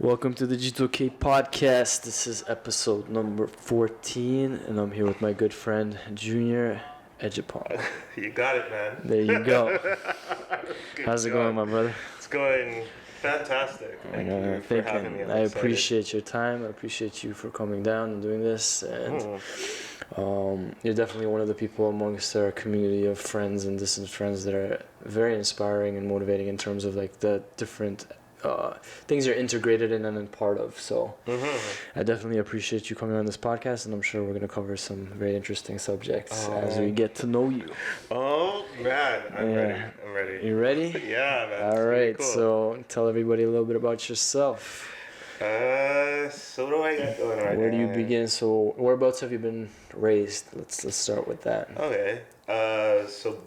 Welcome to the G2K podcast. This is episode number 14, and I'm here with my good friend, Junior Agyapong. You got it, man. There you go. How's it going, my brother? It's going fantastic. Thank you for having me. I appreciate your time. I appreciate you for coming down and doing this. And you're definitely one of the people amongst our community of friends and distant friends that are very inspiring and motivating in terms of like the different things you're integrated in and part of. So I definitely appreciate you coming on this podcast, and I'm sure we're going to cover some very interesting subjects as we get to know you. Oh, man. I'm ready. You ready? Yeah, man. All right. Cool. So tell everybody a little bit about yourself. So what do I got going right Where do you now? begin? So whereabouts have you been raised? Let's start with that. Okay. So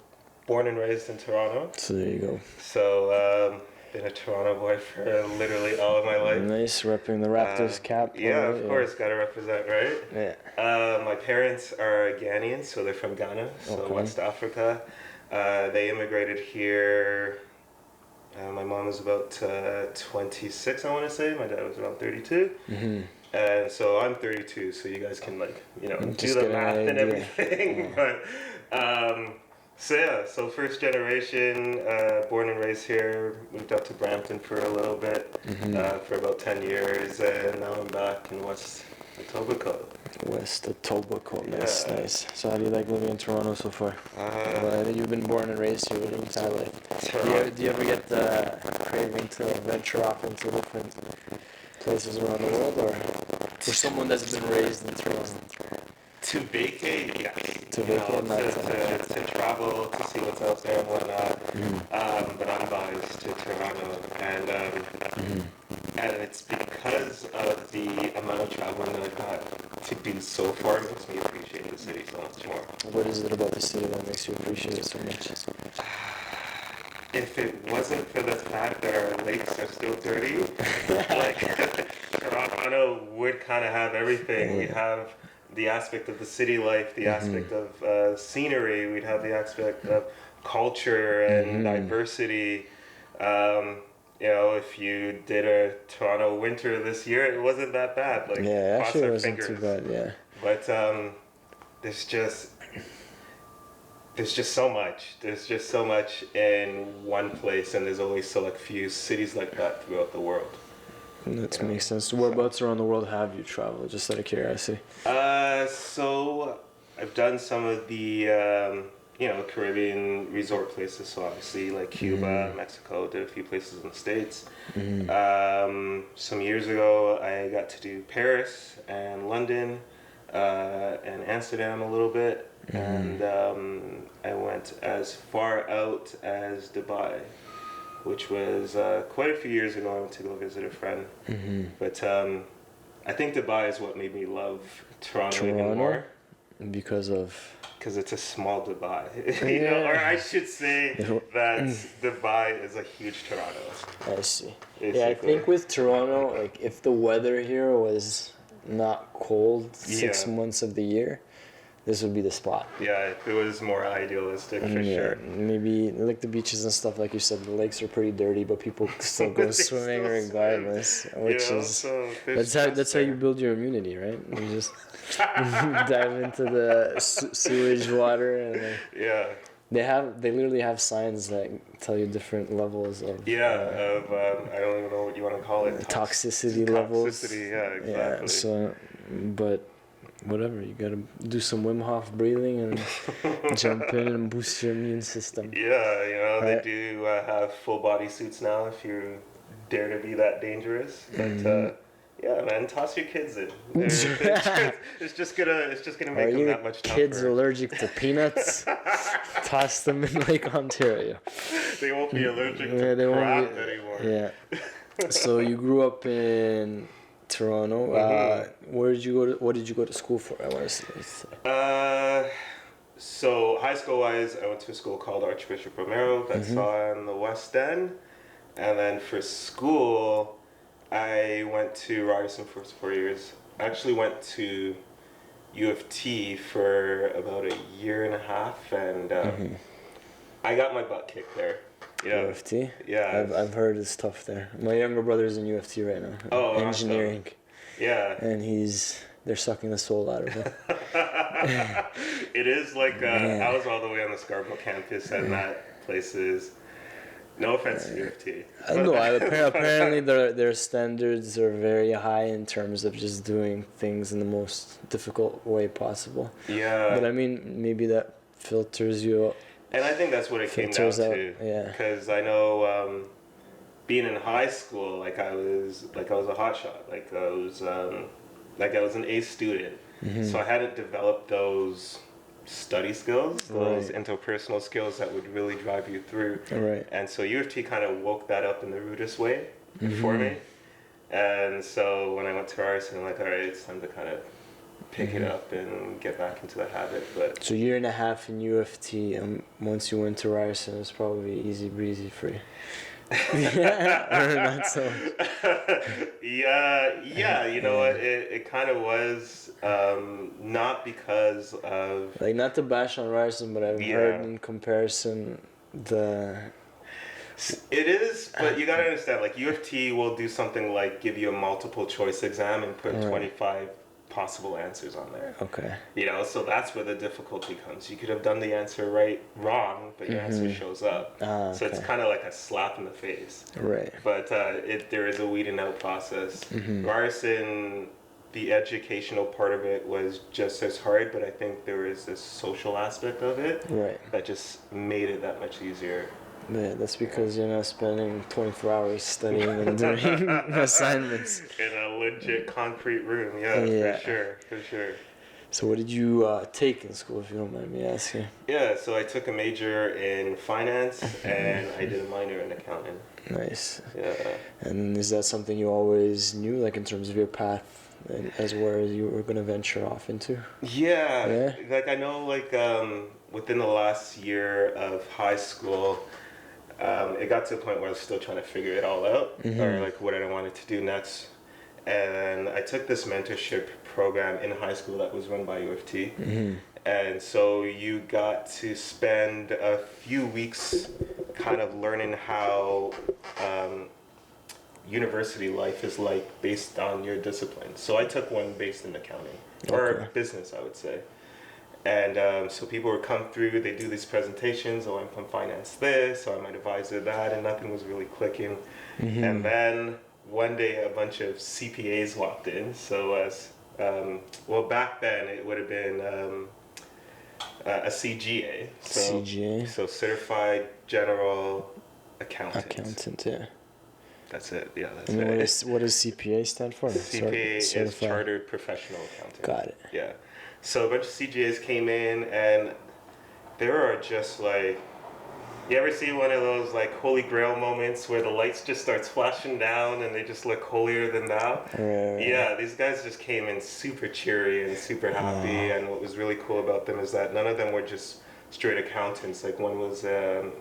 born and raised in Toronto. So there you go. So been a Toronto boy for literally all of my life. Nice, repping the Raptors cap. Yeah, of course, gotta represent, right? Yeah. My parents are Ghanaians, so they're from Ghana, so West Africa. They immigrated here. My mom was about 26, I want to say. My dad was around 32. And so I'm 32, so you guys can do the math and everything. Yeah. So first generation, born and raised here, moved up to Brampton for a little bit, for about 10 years, and now I'm back in West Etobicoke. West Etobicoke, nice. So how do you like living in Toronto so far? You've been born and raised here, what do you kind of like? Do you ever get the craving to venture off into different places around the world, or for someone that's been raised in Toronto? To vacate, yeah. To travel, to see what's out there and whatnot. But I'm biased to Toronto, and it's because of the amount of traveling that I've got to do so far. It makes me appreciate the city so much more. What is it about the city that makes you appreciate it so much? If it wasn't for the fact that our lakes are still dirty, like Toronto would kind of have everything. We have the aspect of the city life, the aspect of scenery, we'd have the aspect of culture and diversity. If you did a Toronto winter this year, it wasn't that bad. Actually it wasn't too bad, yeah. But there's just so much. There's just so much in one place, and there's only select few cities like that throughout the world. That makes sense. Whereabouts around the world have you traveled, just out of curiosity? So I've done some of the, Caribbean resort places. So obviously like Cuba, Mexico, did a few places in the States. Some years ago, I got to do Paris and London and Amsterdam a little bit. And I went as far out as Dubai, which was quite a few years ago. I went to go visit a friend. But I think Dubai is what made me love Toronto even more. Because it's a small Dubai. Or I should say that Dubai is a huge Toronto. I see. Basically. Yeah, I think with Toronto, like if the weather here was not cold 6 months of the year, this would be the spot. Yeah, it was more idealistic for sure. Maybe like the beaches and stuff, like you said, the lakes are pretty dirty, but people still go swimming regardless. Which that's how you build your immunity, right? You just dive into the sewage water, and they literally have signs that tell you different levels of I don't even know what you want to call it. Toxicity levels. Toxicity, yeah, exactly. Yeah, so but whatever, you gotta do some Wim Hof breathing and jump in and boost your immune system. Yeah, they do have full body suits now if you dare to be that dangerous. But yeah, man, toss your kids in. It's just gonna make them that much tougher. Are your kids allergic to peanuts? Toss them in Lake Ontario. They won't be allergic to crap anymore. Yeah. So you grew up in Toronto. What did you go to school for? I want to say. So high school wise, I went to a school called Archbishop Romero that's on the West End, and then for school, I went to Ryerson for 4 years. I actually went to U of T for about a year and a half, and I got my butt kicked there. Yeah. U of T. Yeah. I've heard it's tough there. My younger brother's in U of T right now. Oh, engineering. awesome. Yeah. And they're sucking the soul out of him. It is like Man. I was all the way on the Scarborough campus, and that place is. No offense to U of T. No, apparently their standards are very high in terms of just doing things in the most difficult way possible. Yeah. But I mean, maybe that filters you. And I think that's what it came down to. Yeah. Because I know, being in high school, I was a hotshot. I was an A student. Mm-hmm. So I hadn't developed those study skills, those Right. interpersonal skills that would really drive you through. Right. And so U of T kind of woke that up in the rudest way for me. And so when I went to Ryerson, I'm like, all right, it's time to kind of pick it up and get back into the habit. But So 1.5 years in U of T, once you went to Ryerson, it was probably easy breezy for you. Or not so. yeah, you know what? It kind of was, not because of. Like, not to bash on Ryerson, but I've heard in comparison It is, but you gotta understand, U of T will do something like give you a multiple choice exam and put 25 possible answers on there. Okay. So that's where the difficulty comes. You could have done the answer wrong, but your answer shows up. So it's kind of like a slap in the face. Right. But there is a weeding out process. Ryerson, the educational part of it was just as hard, but I think there is this social aspect of it that just made it that much easier. Yeah, that's because you're not spending 24 hours studying and doing assignments. In a legit concrete room, for sure. So what did you take in school, if you don't mind me asking? Yeah, so I took a major in finance and I did a minor in accounting. Nice. Yeah. And is that something you always knew, in terms of your path, as where you were going to venture off into? Yeah. I know, within the last year of high school, it got to a point where I was still trying to figure it all out, or what I wanted to do next. And I took this mentorship program in high school that was run by U of T. And so you got to spend a few weeks kind of learning how university life is like based on your discipline. So I took one based in accounting, or business, I would say. And so people would come through, they do these presentations, I'm from finance this, or I'm an advisor that, and nothing was really clicking. And then one day a bunch of CPAs walked in. So back then it would have been a CGA. CGA? So Certified General Accountant. Accountant, yeah. That's it, yeah, that's and it. What does CPA stand for? CPA is Chartered Professional Accountant. Got it. Yeah. So a bunch of CGAs came in, and there are just you ever see one of those holy grail moments where the lights just starts flashing down and they just look holier than thou? Right. Yeah, these guys just came in super cheery and super happy, and what was really cool about them is that none of them were just straight accountants. One was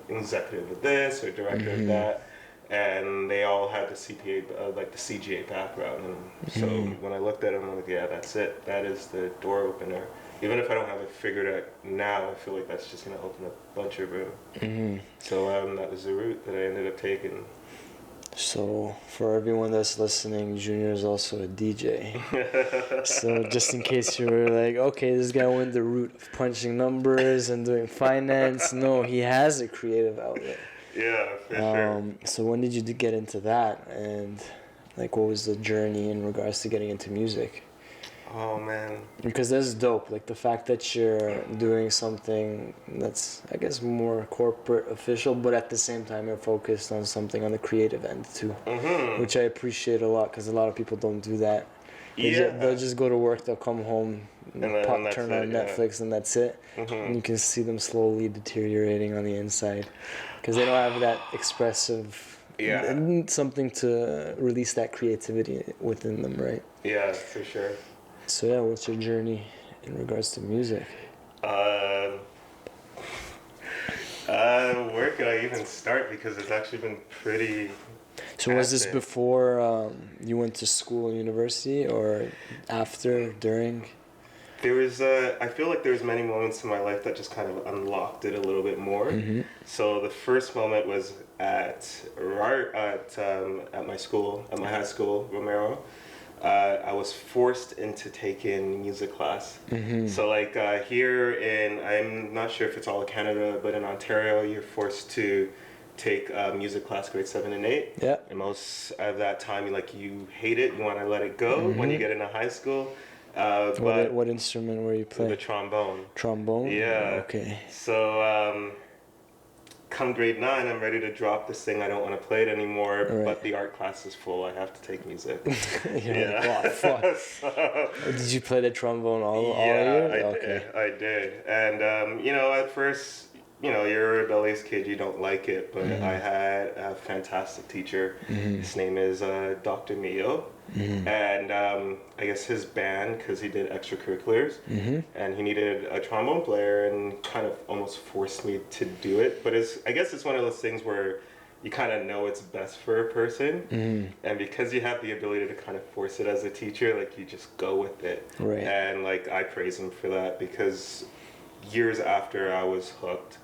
executive of this or director of that, and they all had the CPA, the CGA background. And so when I looked at them, I'm like, yeah, that's it. That is the door opener. Even if I don't have it figured out now, I feel like that's just going to open a bunch of room. So that was the route that I ended up taking. So for everyone that's listening, Junior is also a DJ. So just in case you were like, okay, this guy went the route of punching numbers and doing finance. No, he has a creative outlet. Yeah, for sure. So when did you get into that, and what was the journey in regards to getting into music? Oh man. Because that's dope. The fact that you're doing something that's, I guess, more corporate official, but at the same time you're focused on something on the creative end too, which I appreciate a lot, because a lot of people don't do that. They'll just go to work, they'll come home, turn on Netflix, and that's it. And you can see them slowly deteriorating on the inside, because they don't have that expressive, something to release that creativity within them, right? Yeah, for sure. So yeah, what's your journey in regards to music? Where could I even start? Because it's actually been pretty. So was this before you went to school, university, or after, during? I feel like there's many moments in my life that just kind of unlocked it a little bit more. So the first moment was at my school, at my high school, Romero. I was forced into taking music class. So like here in, I'm not sure if it's all of Canada, but in Ontario, you're forced to take music class grade 7 and 8. Yeah. And most of that time, you hate it, you want to let it go when you get into high school. But What instrument were you playing? the trombone. Trombone? Yeah. Okay. So come grade 9, I'm ready to drop this thing. I don't want to play it anymore, Right. but the art class is full. I have to take music. You're like, "Oh, fuck." So, Did you play the trombone all yeah, year? I did. And, at first, you're a rebellious kid, you don't like it, but I had a fantastic teacher. His name is Dr. Mio. And I guess his band, because he did extracurriculars, and he needed a trombone player and kind of almost forced me to do it. But I guess it's one of those things where you kind of know it's best for a person, and because you have the ability to kind of force it as a teacher, like you just go with it. Right. And like I praise him for that, because years after I was hooked.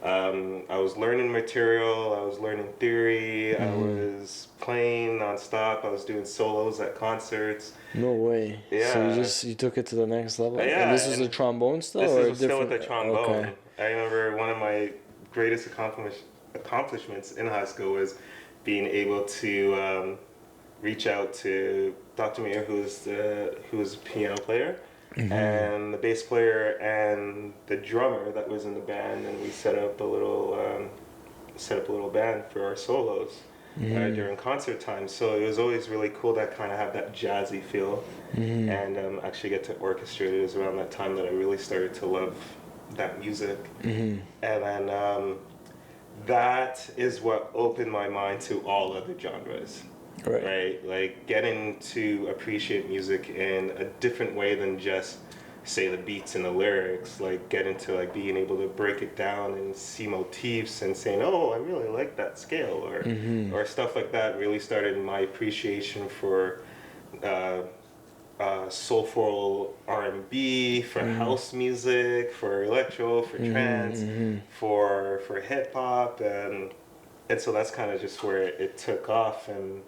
I was learning material, I was learning theory, I was playing nonstop, I was doing solos at concerts. No way. Yeah. So you took it to the next level? Yeah, And this was the trombone still? This or is still with different? the trombone. Okay. I remember one of my greatest accomplishments in high school was being able to reach out to Dr. Mayer, who was a piano player, and the bass player and the drummer that was in the band, and we set up a little band for our solos during concert time. So it was always really cool to kind of have that jazzy feel, and actually get to orchestrate it. It was around that time that I really started to love that music, and then that is what opened my mind to all other genres. Right, like getting to appreciate music in a different way than just say the beats and the lyrics, like getting to like being able to break it down and see motifs and saying, oh, I really like that scale, or stuff like that really started my appreciation for soulful R&B, for house music, for electro, for trance, for hip hop, and so that's kind of just where it took off. And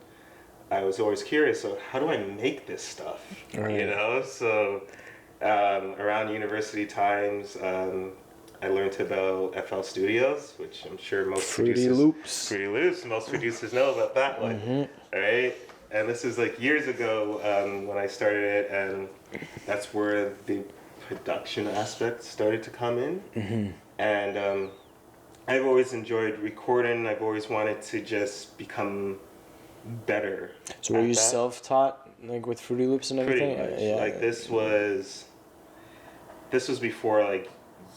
I was always curious, so how do I make this stuff? Right. So around university times, I learned about FL Studios, which I'm sure most Fruity Loops. Most producers know about that one, right? And this is like years ago when I started it, and that's where the production aspect started to come in. And I've always enjoyed recording. I've always wanted to just become better. So were you self-taught, like with Fruity Loops and everything? Pretty much. Yeah. Like this was before like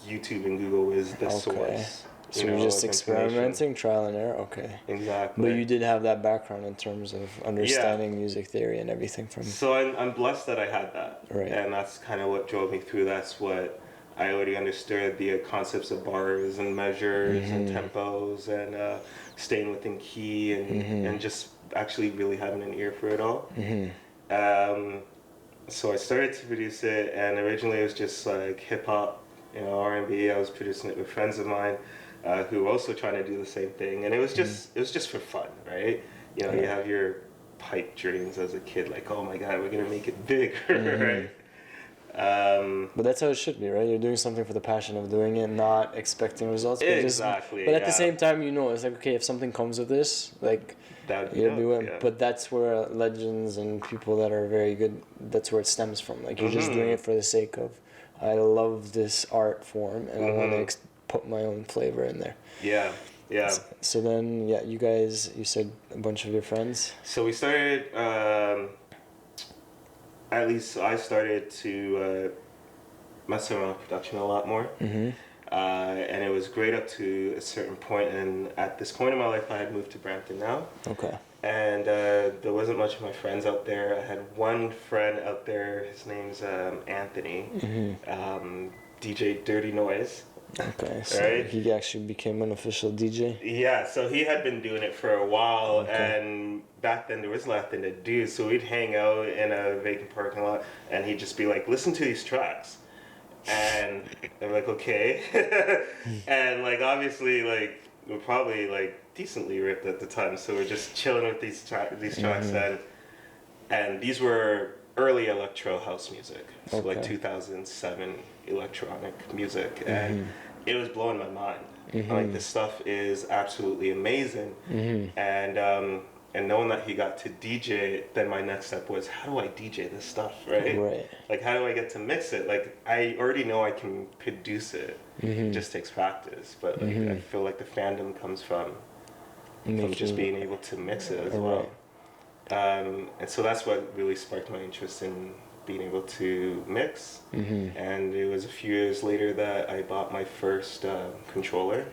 YouTube and Google was the source. So you're just experimenting, trial and error. Okay. Exactly. But you did have that background in terms of understanding music theory and everything from. So I'm blessed that I had that. Right. And that's kind of what drove me through. That's what I already understood, the concepts of bars and measures and tempos and staying within key and just actually really having an ear for it all. So I started to produce it, and originally it was just like hip hop, R&B. I was producing it with friends of mine who were also trying to do the same thing, and it was just for fun, right? You have your pipe dreams as a kid, like, oh my god, we're gonna make it bigger, right? But that's how it should be, right? You're doing something for the passion of doing it, not expecting results. Exactly. But at the same time, it's like, okay, if something comes of this, like, you'll do it. Yeah. But that's where legends and people that are very good, that's where it stems from. Like, you're just doing it for the sake of, I love this art form, and I want to put my own flavor in there. Yeah. Yeah. So then, you guys, you said a bunch of your friends. So we started. At least I started to mess around with production a lot more. And it was great up to a certain point, and at this point in my life I had moved to Brampton now. Okay. And there wasn't much of my friends out there. I had one friend out there, his name's Anthony, DJ Dirty Noise. Okay, so Right? he actually became an official DJ. Yeah, so he had been doing it for a while, Okay. and back then there was nothing to do, so we'd hang out in a vacant parking lot, and he'd just be like, listen to these tracks. And I'm like, okay. And like, obviously, like, we're probably like decently ripped at the time, so we're just chilling with these tracks, and these were early electro house music, so like Okay. 2007 electronic music, and it was blowing my mind. Like, this stuff is absolutely amazing, and knowing that he got to DJ, then my next step was, how do I DJ this stuff, right? Right. Like, how do I get to mix it? Like, I already know I can produce it. It just takes practice, but like, I feel like the fandom comes from just being able to mix it as well. And so that's what really sparked my interest in being able to mix. And it was a few years later that I bought my first controller,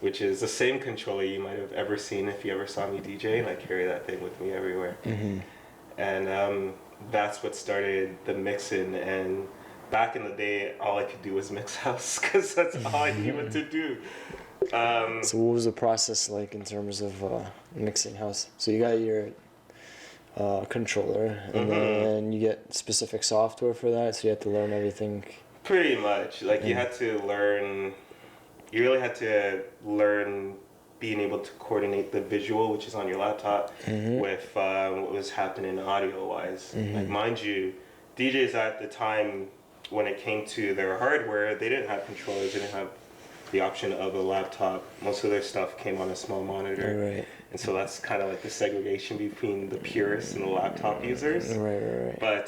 which is the same controller you might have ever seen if you ever saw me DJ, and I carry that thing with me everywhere. And that's what started the mixing. And back in the day, all I could do was mix house, because that's all I knew what to do. So what was the process like in terms of mixing house? So you got your controller, and then you get specific software for that, so you have to learn everything. Pretty much. Like, you really had to learn being able to coordinate the visual, which is on your laptop, with what was happening audio-wise. Like, mind you, DJs at the time, when it came to their hardware, they didn't have controllers, they didn't have the option of a laptop. Most of their stuff came on a small monitor. Right. And so that's kind of like the segregation between the purists and the laptop users. Right. But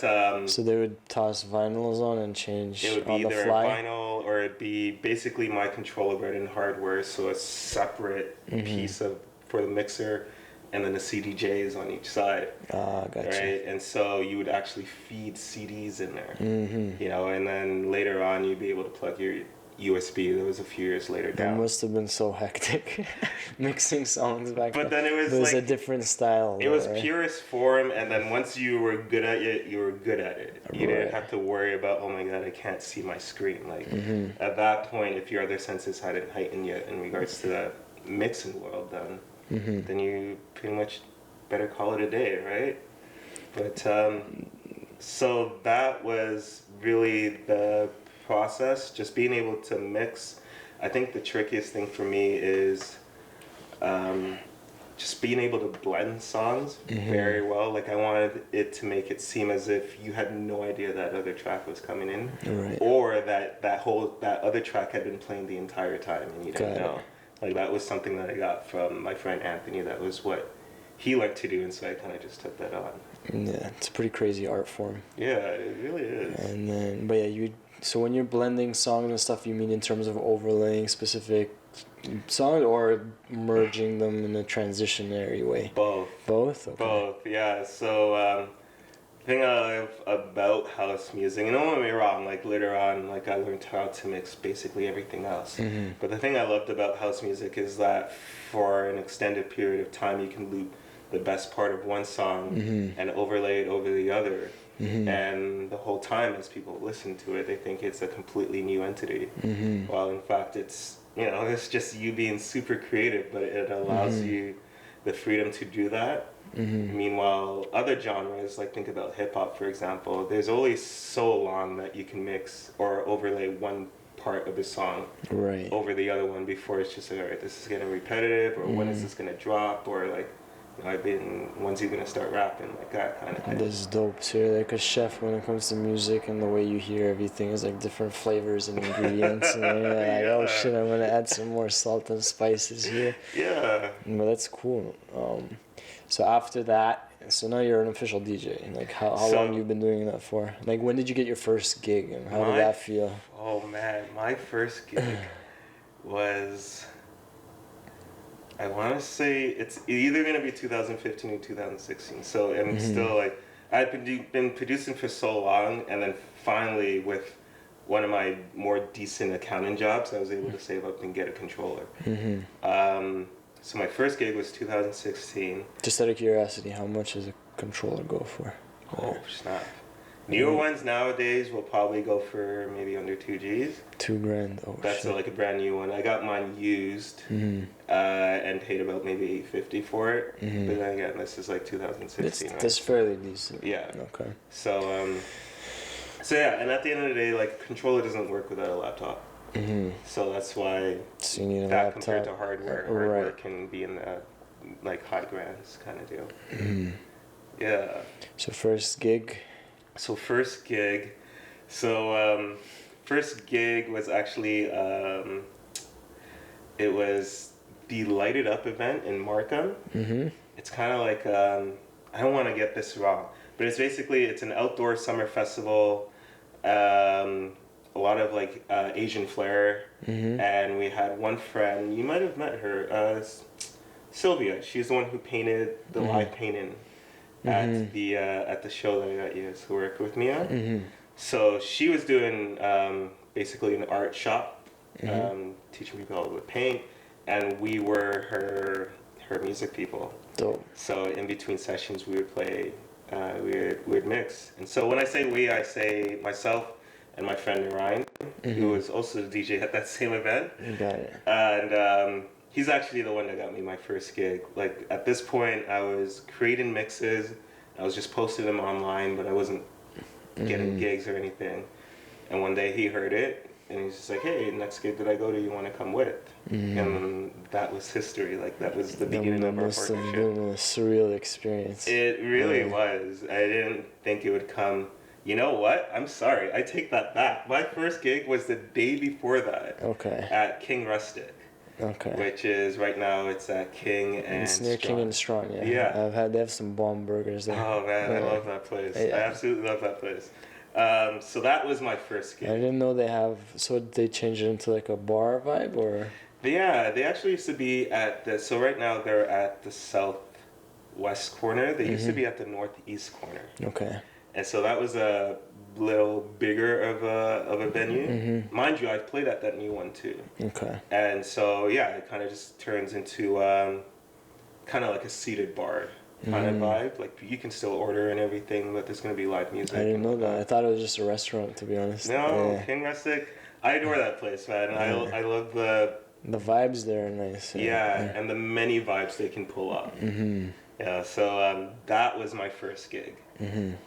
so they would toss vinyls on and change it would be on the either fly? vinyl, or it'd be basically my controller but in hardware, so a separate piece for the mixer, and then the CDJs on each side. Ah, gotcha. Right? And so you would actually feed CDs in there. You know, and then later on you'd be able to plug your USB. That was a few years later It down. must have been so hectic mixing songs back then. But then it was a like, different style. it was right? purest form, and then once you were good at it, you were good at it. You didn't have to worry about, oh my god, I can't see my screen. Like, at that point, if your other senses hadn't heightened yet in regards to that mixing world, then you pretty much better call it a day, right? But so that was really the process, just being able to mix. I think the trickiest thing for me is just being able to blend songs very well. Like, I wanted it to make it seem as if you had no idea that other track was coming in, or that other track had been playing the entire time and you didn't know. Like, that was something that I got from my friend Anthony. That was what he liked to do, and so I kind of just took that on. Yeah, it's a pretty crazy art form. Yeah, it really is. And then, but yeah, so when you're blending songs and stuff, you mean in terms of overlaying specific songs or merging them in a transitionary way? Both. Both? Okay. Both, yeah. So, the thing I love about house music, and don't get me wrong, like, later on, like, I learned how to mix basically everything else. But the thing I loved about house music is that for an extended period of time, you can loop the best part of one song and overlay it over the other. And the whole time, as people listen to it, they think it's a completely new entity. While in fact, it's just you being super creative, but it allows you the freedom to do that. Meanwhile, other genres, like think about hip hop, for example, there's only so long that you can mix or overlay one part of the song over the other one before it's just like, all right, this is getting repetitive, or when is this gonna drop, or like, when's he gonna start rapping, like that kind of thing. This is dope too. Like a chef, when it comes to music and the way you hear everything is like different flavors and ingredients, and you're like, oh shit, I'm gonna add some more salt and spices here. Yeah. But that's cool. So after that, so now you're an official DJ. Like how long you've been doing that for? Like when did you get your first gig, and how did that feel? Oh man, my first gig was, I want to say it's either going to be 2015 or 2016. So I'm still like, I've been producing for so long, and then finally with one of my more decent accounting jobs, I was able to save up and get a controller. So my first gig was 2016. Just out of curiosity, how much does a controller go for? Oh snap! Newer ones nowadays will probably go for maybe under 2 Gs. $2,000. Oh, That's shit. like a brand new one. I got mine used and paid about maybe $850 for it. But then again, this is like 2016. That's fairly decent. Yeah. Okay. So yeah, and at the end of the day, like, controller doesn't work without a laptop. So that's why So you need a that laptop. compared to hardware Right. can be in the like high grands kind of deal. Yeah. So first gig. So first gig was actually it was the Light It Up event in Markham. It's kind of like I don't want to get this wrong, but it's an outdoor summer festival. A lot of like Asian flair, and we had one friend. You might have met her, Sylvia. She's the one who painted the live painting at the show that I got you to work with me on. So she was doing basically an art shop, teaching people how to paint, and we were her music people. Dope. So in between sessions, we would play, we would mix. And so when I say we, I say myself and my friend Ryan, who was also the DJ at that same event. Got it. And he's actually the one that got me my first gig. Like, at this point, I was creating mixes. I was just posting them online, but I wasn't getting gigs or anything. And one day he heard it, and he's just like, hey, next gig that I go to, you want to come with? And then that was history. Like, that was the beginning of our must have partnership. been a surreal experience. It really was. I didn't think it would come. You know what? I'm sorry. I take that back. My first gig was the day before that. Okay. At King Rustic. Okay. Which is right now it's at King and It's near Strong. King and Strong, yeah. Yeah. They have some bomb burgers there. Oh man, I Yeah. love that place. Yeah. I absolutely love that place. So that was my first I gig. didn't know they have. So they changed it into like a bar vibe, or? Yeah, they actually used to be at the. So right now they're at the southwest corner. They used to be at the northeast corner. Okay. And so that was a little bigger of a venue. Mind you, I've played at that new one too. Okay. And so yeah, it kind of just turns into kind of like a seated bar kind of vibe. Like, you can still order and everything, but there's gonna be live music. I didn't and know that. I whatnot. thought it was just a restaurant, to be honest. No, Yeah. King Rustic. I adore that place, man. I love the The vibes there are nice. and the many vibes they can pull up. Yeah, so that was my first gig, and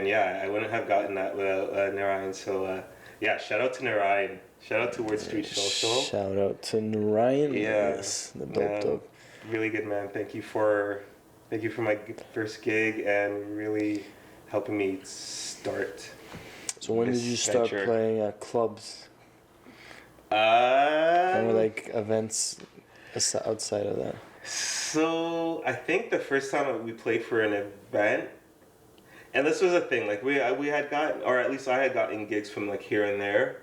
yeah, I wouldn't have gotten that without Narayan. So yeah, shout out to Narayan. Shout out to Word Street Social. Shout out to Narayan. Yeah, Yes, the dope. Really good man. Thank you for my first gig and really helping me start. So when did you start venture. playing at clubs? Or like events outside of that? So I think the first time we played for an event, and this was a thing, like we had gotten, or at least I had gotten gigs from like here and there.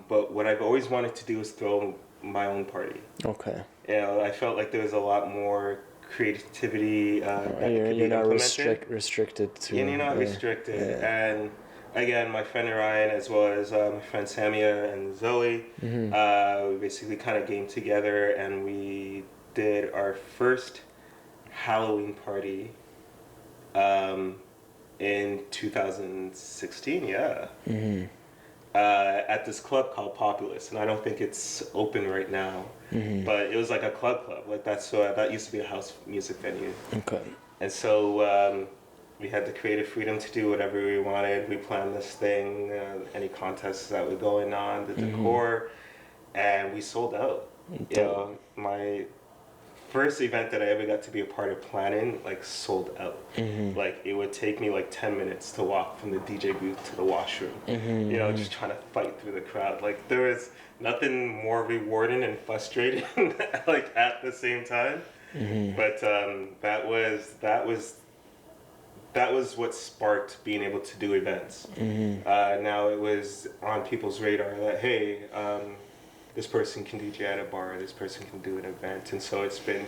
But what I've always wanted to do is throw my own party. Okay. You know, I felt like there was a lot more creativity that could You're be not implemented. restricted to. And you're not restricted. Yeah. And again, my friend Ryan, as well as my friend Samia and Zoe, we basically kind of came together and we did our first Halloween party in 2016, yeah. At this club called Populous, and I don't think it's open right now, but it was like a club. Like that used to be a house music venue. Okay. And so we had the creative freedom to do whatever we wanted. We planned this thing, any contests that were going on, the decor, and we sold out. You know, my first event that I ever got to be a part of planning, like, sold out. Like, it would take me like 10 minutes to walk from the DJ booth to the washroom. You know, just trying to fight through the crowd. Like, there was nothing more rewarding and frustrating, like, at the same time. But that was what sparked being able to do events. Now it was on people's radar that, hey, this person can DJ at a bar, this person can do an event, and so it's been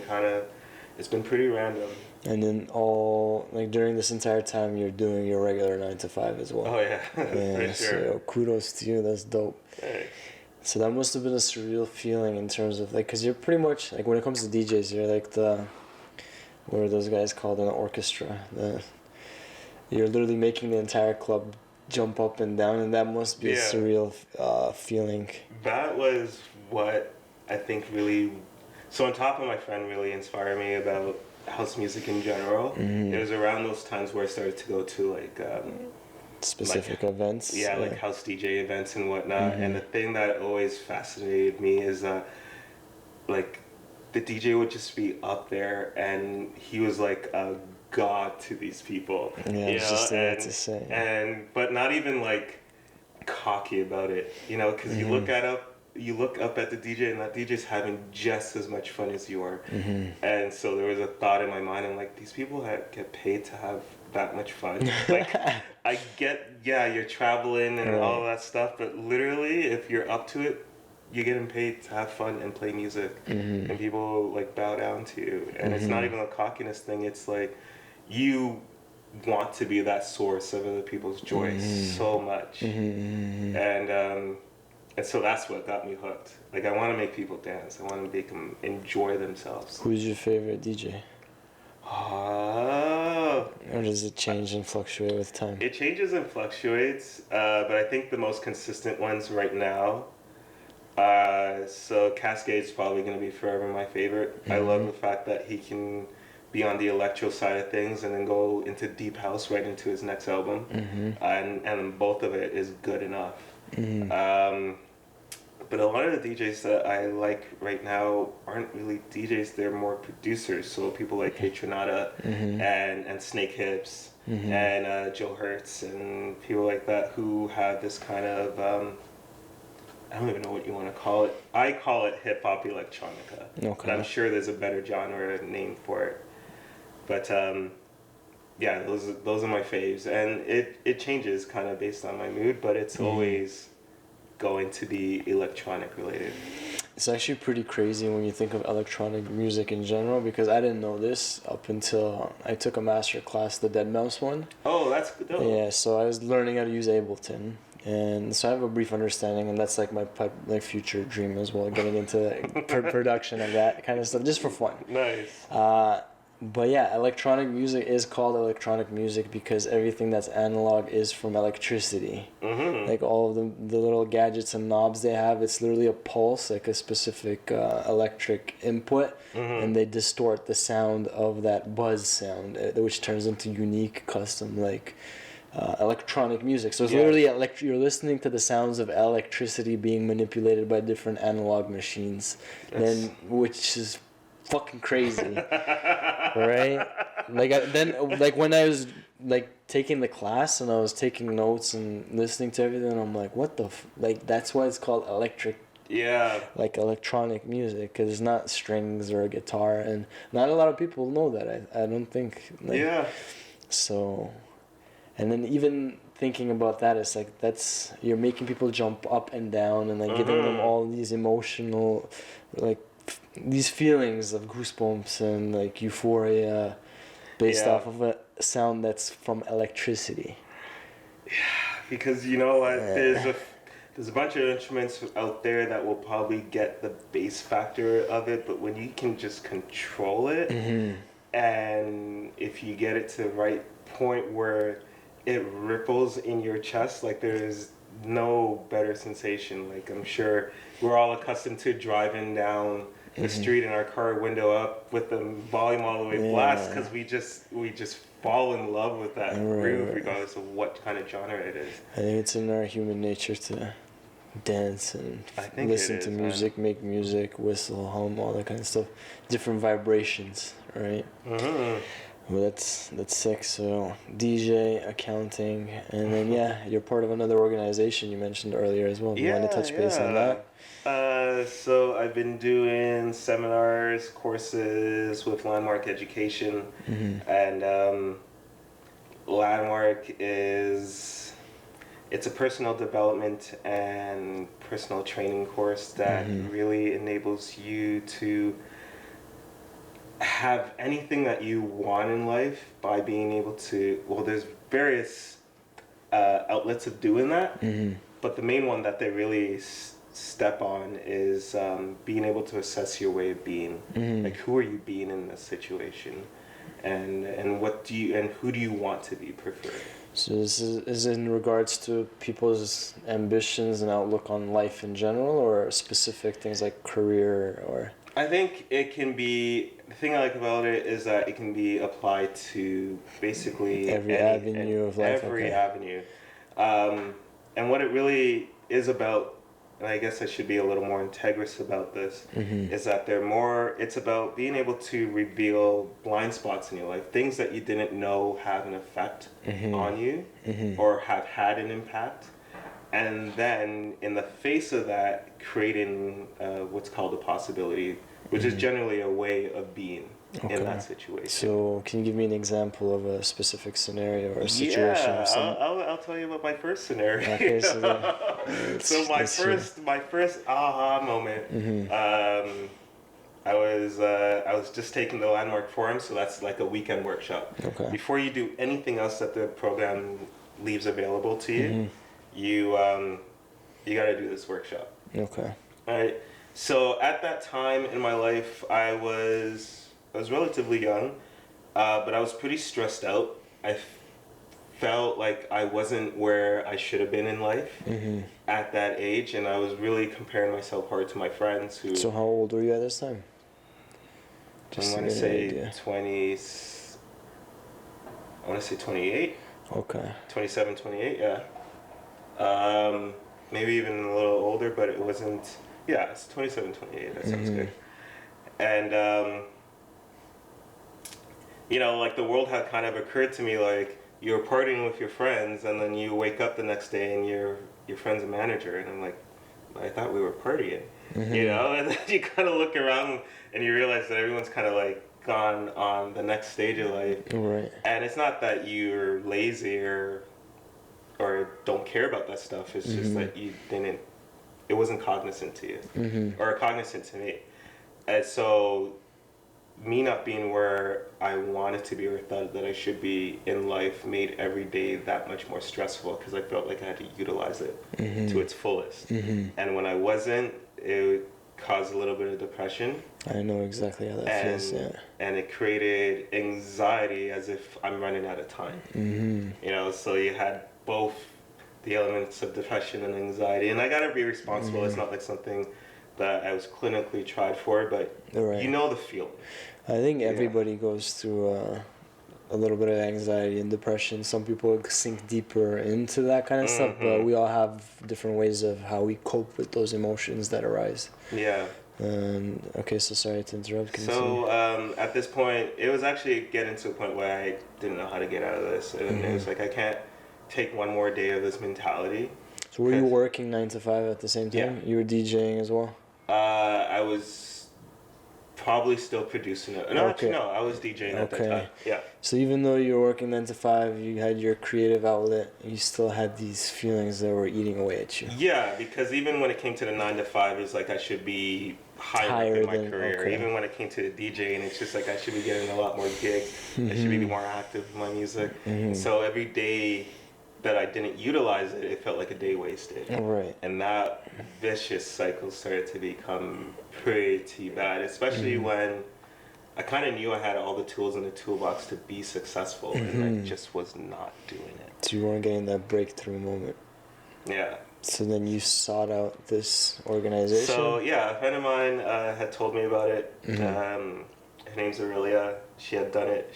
pretty random. And then during this entire time, you're doing your regular 9 to 5 as well. Oh yeah, Yeah, for sure. so kudos to you. That's dope. Thanks. So that must have been a surreal feeling in terms of like, cause you're pretty much like when it comes to DJs, you're like what are those guys called in the orchestra? you're literally making the entire club jump up and down, and that must be a surreal feeling. That was what I think really. So on top of my friend really inspired me about house music in general. It was around those times where I started to go to like specific events. Yeah, like house DJ events and whatnot. And the thing that always fascinated me is that like the DJ would just be up there and he was like a god to these people. Yeah, you I was know? just about to say. And but not even like cocky about it, you know, because you look up at the DJ and that DJ's having just as much fun as you are. And so there was a thought in my mind, I'm like, these people get paid to have that much fun. Like, I get, yeah, you're traveling and all that stuff, but literally, if you're up to it, you're getting paid to have fun and play music. And people like bow down to you. And it's not even a cockiness thing, it's like you want to be that source of other people's joy so much. And so that's what got me hooked. Like, I want to make people dance. I want to make them enjoy themselves. Who's your favorite DJ? Oh. Or does it change and fluctuate with time? It changes and fluctuates, but I think the most consistent ones right now. So Cascade's probably going to be forever my favorite. I love the fact that he can be on the electro side of things and then go into deep house right into his next album. And both of it is good enough. But a lot of the DJs that I like right now aren't really DJs, they're more producers. So people like Kate Trinata and Snake Hips and Joe Hertz and people like that who have this kind of, I don't even know what you want to call it. I call it hip-hop electronica. But I'm sure there's a better genre name for it. But yeah, those are my faves. And it changes kind of based on my mood, but it's always going to be electronic related. It's actually pretty crazy when you think of electronic music in general, because I didn't know this up until I took a master class, the Dead Mouse one. Oh, that's dope. Yeah, so I was learning how to use Ableton, and so I have a brief understanding, and that's like my future dream as well, getting into production of that kind of stuff, just for fun. Nice. But yeah, electronic music is called electronic music because everything that's analog is from electricity. Like all of the little gadgets and knobs they have, it's literally a pulse, like a specific electric input, and they distort the sound of that buzz sound, which turns into unique, custom, like electronic music. So it's literally you're listening to the sounds of electricity being manipulated by different analog machines, which is fucking crazy. Right? Like when I was like taking the class and I was taking notes and listening to everything, I'm like, what the like that's why it's called like electronic music, because it's not strings or a guitar, and not a lot of people know that. I don't think so. And then even thinking about that, it's like you're making people jump up and down and like giving them all these emotional, like these feelings of goosebumps and like euphoria based off of a sound that's from electricity. Yeah, because you know what, there's a bunch of instruments out there that will probably get the bass factor of it, but when you can just control it, and if you get it to the right point where it ripples in your chest, like there's no better sensation. Like I'm sure we're all accustomed to driving down the street in our car window up with the volume all the way blast, because we just fall in love with that groove regardless of what kind of genre it is. I think it's in our human nature to dance and listen to music, make music, whistle, hum, all that kind of stuff. Different vibrations, right? Well, that's sick. So DJ, accounting, and then you're part of another organization you mentioned earlier as well. You want to touch base on that? So I've been doing seminars, courses with Landmark Education, and Landmark it's a personal development and personal training course that really enables you to have anything that you want in life by being able to, there's various outlets of doing that, but the main one that they really step on is being able to assess your way of being. Like, who are you being in this situation? and what do you and who do you want to be preferred? So this is in regards to people's ambitions and outlook on life in general, or specific things like career, or? I think it can be, the thing I like about it is that it can be applied to basically Every avenue of life. every Okay. avenue. And what it really is about, and I guess I should be a little more integrous about this, is that it's about being able to reveal blind spots in your life, things that you didn't know have an effect on you or have had an impact. And then in the face of that, creating what's called a possibility, which is generally a way of being in that situation. So can you give me an example of a specific scenario or a situation? Yeah, I'll tell you about my first scenario. Okay, so my first aha moment. I was just taking the Landmark Forum, so that's like a weekend workshop. Okay. Before you do anything else that the program leaves available to you, you got to do this workshop. Okay. All right. So at that time in my life, I was relatively young, but I was pretty stressed out. I felt like I wasn't where I should have been in life at that age, and I was really comparing myself hard to my friends who. So how old were you at this time? I want to say 20. I want to say 28. Okay. 27, 28, yeah. Maybe even a little older, but it wasn't. Yeah, it's 27, 28. That sounds good. And like the world had kind of occurred to me, like you're partying with your friends, and then you wake up the next day and your friend's a manager, and I'm like, I thought we were partying, And then you kind of look around and you realize that everyone's kind of like gone on the next stage of life, right? And it's not that you're lazy or don't care about that stuff. It's just that you didn't. It wasn't cognizant to you, or cognizant to me, and so. Me not being where I wanted to be or thought that I should be in life made every day that much more stressful because I felt like I had to utilize it to its fullest. And when I wasn't, it caused a little bit of depression. I know exactly how that feels, yeah. And it created anxiety as if I'm running out of time. So you had both the elements of depression and anxiety. And I got to be responsible. It's not like something that I was clinically tried for, but you know the feeling. I think everybody goes through a little bit of anxiety and depression. Some people sink deeper into that kind of stuff, but we all have different ways of how we cope with those emotions that arise. Yeah. Okay, so sorry to interrupt. So at this point, it was actually getting to a point where I didn't know how to get out of this. And it was like, I can't take one more day of this mentality. So were you working 9 to 5 at the same time? Yeah. You were DJing as well? I was probably still producing it. No, actually, no, I was DJing at that time. Yeah. So even though you were working 9 to 5, you had your creative outlet, you still had these feelings that were eating away at you. Yeah, because even when it came to the 9 to 5, it's like I should be higher in my career. Okay. Even when it came to the DJing, it's just like I should be getting a lot more gigs. I should be more active with my music. So every day that I didn't utilize it, it felt like a day wasted. Right. And that vicious cycle started to become pretty bad, especially when I kind of knew I had all the tools in the toolbox to be successful, and I just was not doing it. So you weren't getting that breakthrough moment. Yeah. So then you sought out this organization? So, yeah, a friend of mine had told me about it. Her name's Aurelia. She had done it.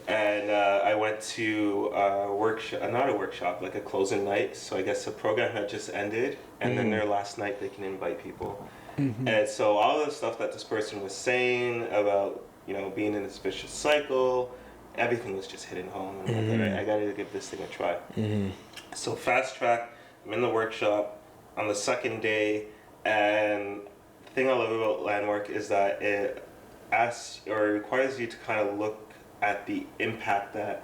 And I went to not a workshop, like a closing night. So I guess the program had just ended, and then their last night they can invite people. And so all of the stuff that this person was saying about, being in this vicious cycle, everything was just hitting home. And I'm like, all right, I gotta give this thing a try. So fast track, I'm in the workshop on the second day, and the thing I love about Landmark is that it requires you to kind of look at the impact that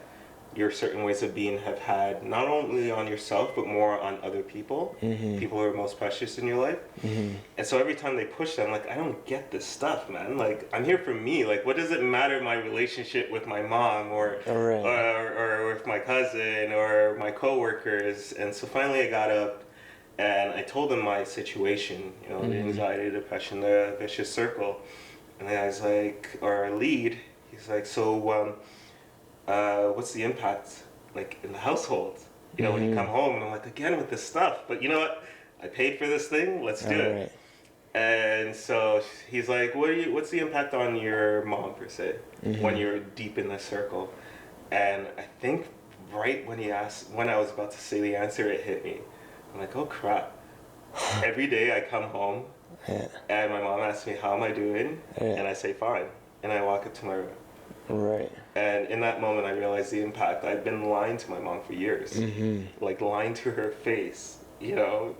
your certain ways of being have had, not only on yourself, but more on other people, people who are most precious in your life. And so every time they push that, I'm like, I don't get this stuff, man. Like, I'm here for me. Like, what does it matter my relationship with my mom or with my cousin or my coworkers? And so finally I got up and I told them my situation, the anxiety, depression, the vicious circle. And the guy's like, or our lead, He's like, so what's the impact like in the household? You know, when you come home, and I'm like, again with this stuff. But you know what? I paid for this thing. Let's do it. Right. And so he's like, what's the impact on your mom per se when you're deep in this circle? And I think right when when I was about to say the answer, it hit me. I'm like, oh crap. Every day I come home and my mom asks me, how am I doing? And I say, fine. And I walk up to my room. Right. And in that moment, I realized the impact. I'd been lying to my mom for years, like lying to her face, you know.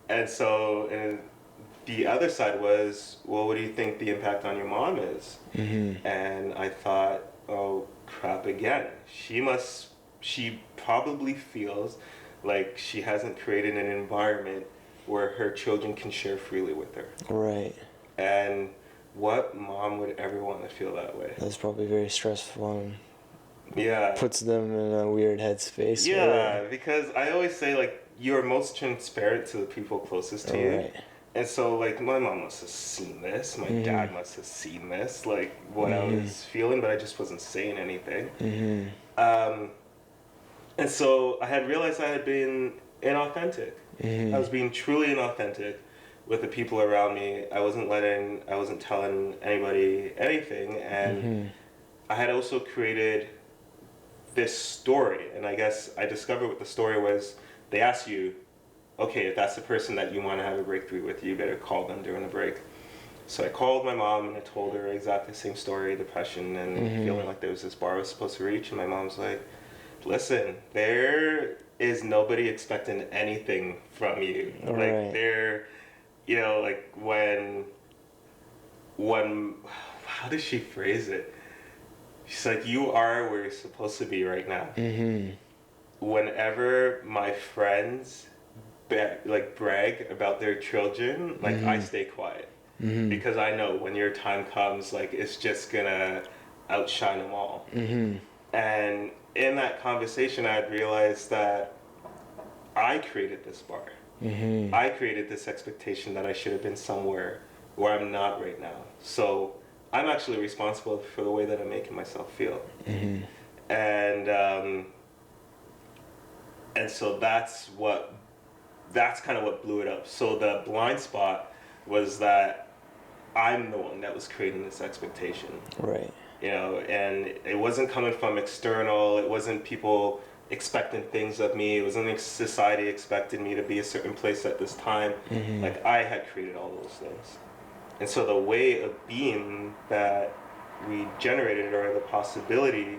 And so the other side was, well, what do you think the impact on your mom is? And I thought, oh crap, again. She probably feels like she hasn't created an environment where her children can share freely with her. Right. And what mom would ever want to feel that way? That's probably very stressful and yeah, puts them in a weird headspace. Yeah, because I always say, like, you're most transparent to the people closest to you. Right. And so, like, my mom must have seen this. My dad must have seen this, like, what I was feeling, but I just wasn't saying anything. And so I had realized I had been inauthentic. I was being truly inauthentic with the people around me. I wasn't telling anybody anything. And I had also created this story. And I guess I discovered what the story was. They asked you, okay, if that's the person that you want to have a breakthrough with, you better call them during the break. So I called my mom and I told her exactly the same story, depression and feeling like there was this bar I was supposed to reach. And my mom's like, listen, there is nobody expecting anything from you. All like right. they're, you know, like when, how does she phrase it? She's like, you are where you're supposed to be right now. Whenever my friends brag about their children, like I stay quiet because I know when your time comes, like it's just gonna outshine them all. And in that conversation, I had realized that I created this bar. I created this expectation that I should have been somewhere where I'm not right now. So I'm actually responsible for the way that I'm making myself feel. And so that's kind of what blew it up. So the blind spot was that I'm the one that was creating this expectation. Right. You know, and it wasn't coming from external. It wasn't people expecting things of me. It wasn't like society expected me to be a certain place at this time. Like I had created all those things. And so the way of being that we generated, or the possibility,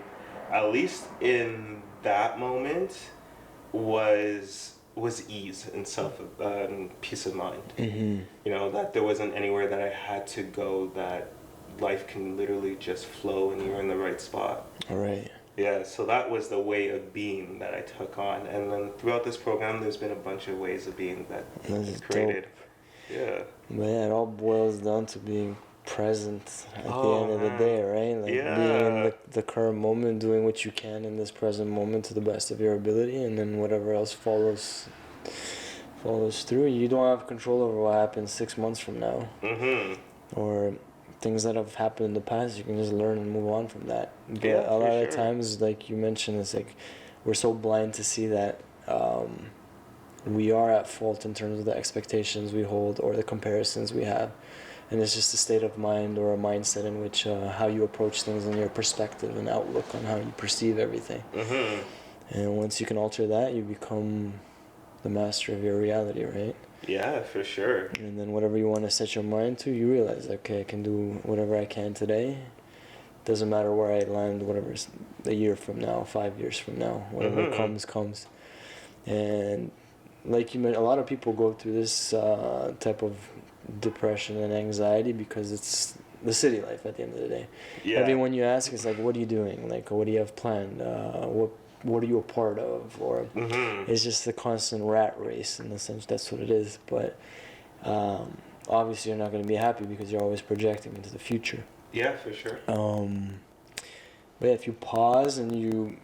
at least in that moment, was ease and peace of mind. You know, that there wasn't anywhere that I had to go, that life can literally just flow and you're in the right spot. All right. Yeah, so that was the way of being that I took on. And then throughout this program, there's been a bunch of ways of being that That's created. dope. Yeah. But yeah, it all boils down to being present at the end of the day, right? Like being in the current moment, doing what you can in this present moment to the best of your ability, and then whatever else follows through. You don't have control over what happens 6 months from now, or things that have happened in the past. You can just learn and move on from that. But a lot of times, like you mentioned, it's like we're so blind to see that we are at fault in terms of the expectations we hold or the comparisons we have. And it's just a state of mind or a mindset in which how you approach things and your perspective and outlook on how you perceive everything. And once you can alter that, you become the master of your reality, right? Yeah, for sure. And then whatever you want to set your mind to, you realize, okay, I can do whatever I can today. Doesn't matter where I land, whatever's a year from now, 5 years from now, whatever comes. And like you mentioned, a lot of people go through this type of depression and anxiety because it's the city life at the end of the day. Yeah. Everyone you ask is like, what are you doing? Like, what do you have planned? What are you a part of? Or it's just a constant rat race in the sense that's what it is. But obviously you're not going to be happy because you're always projecting into the future. Yeah, for sure. But yeah, if you pause and you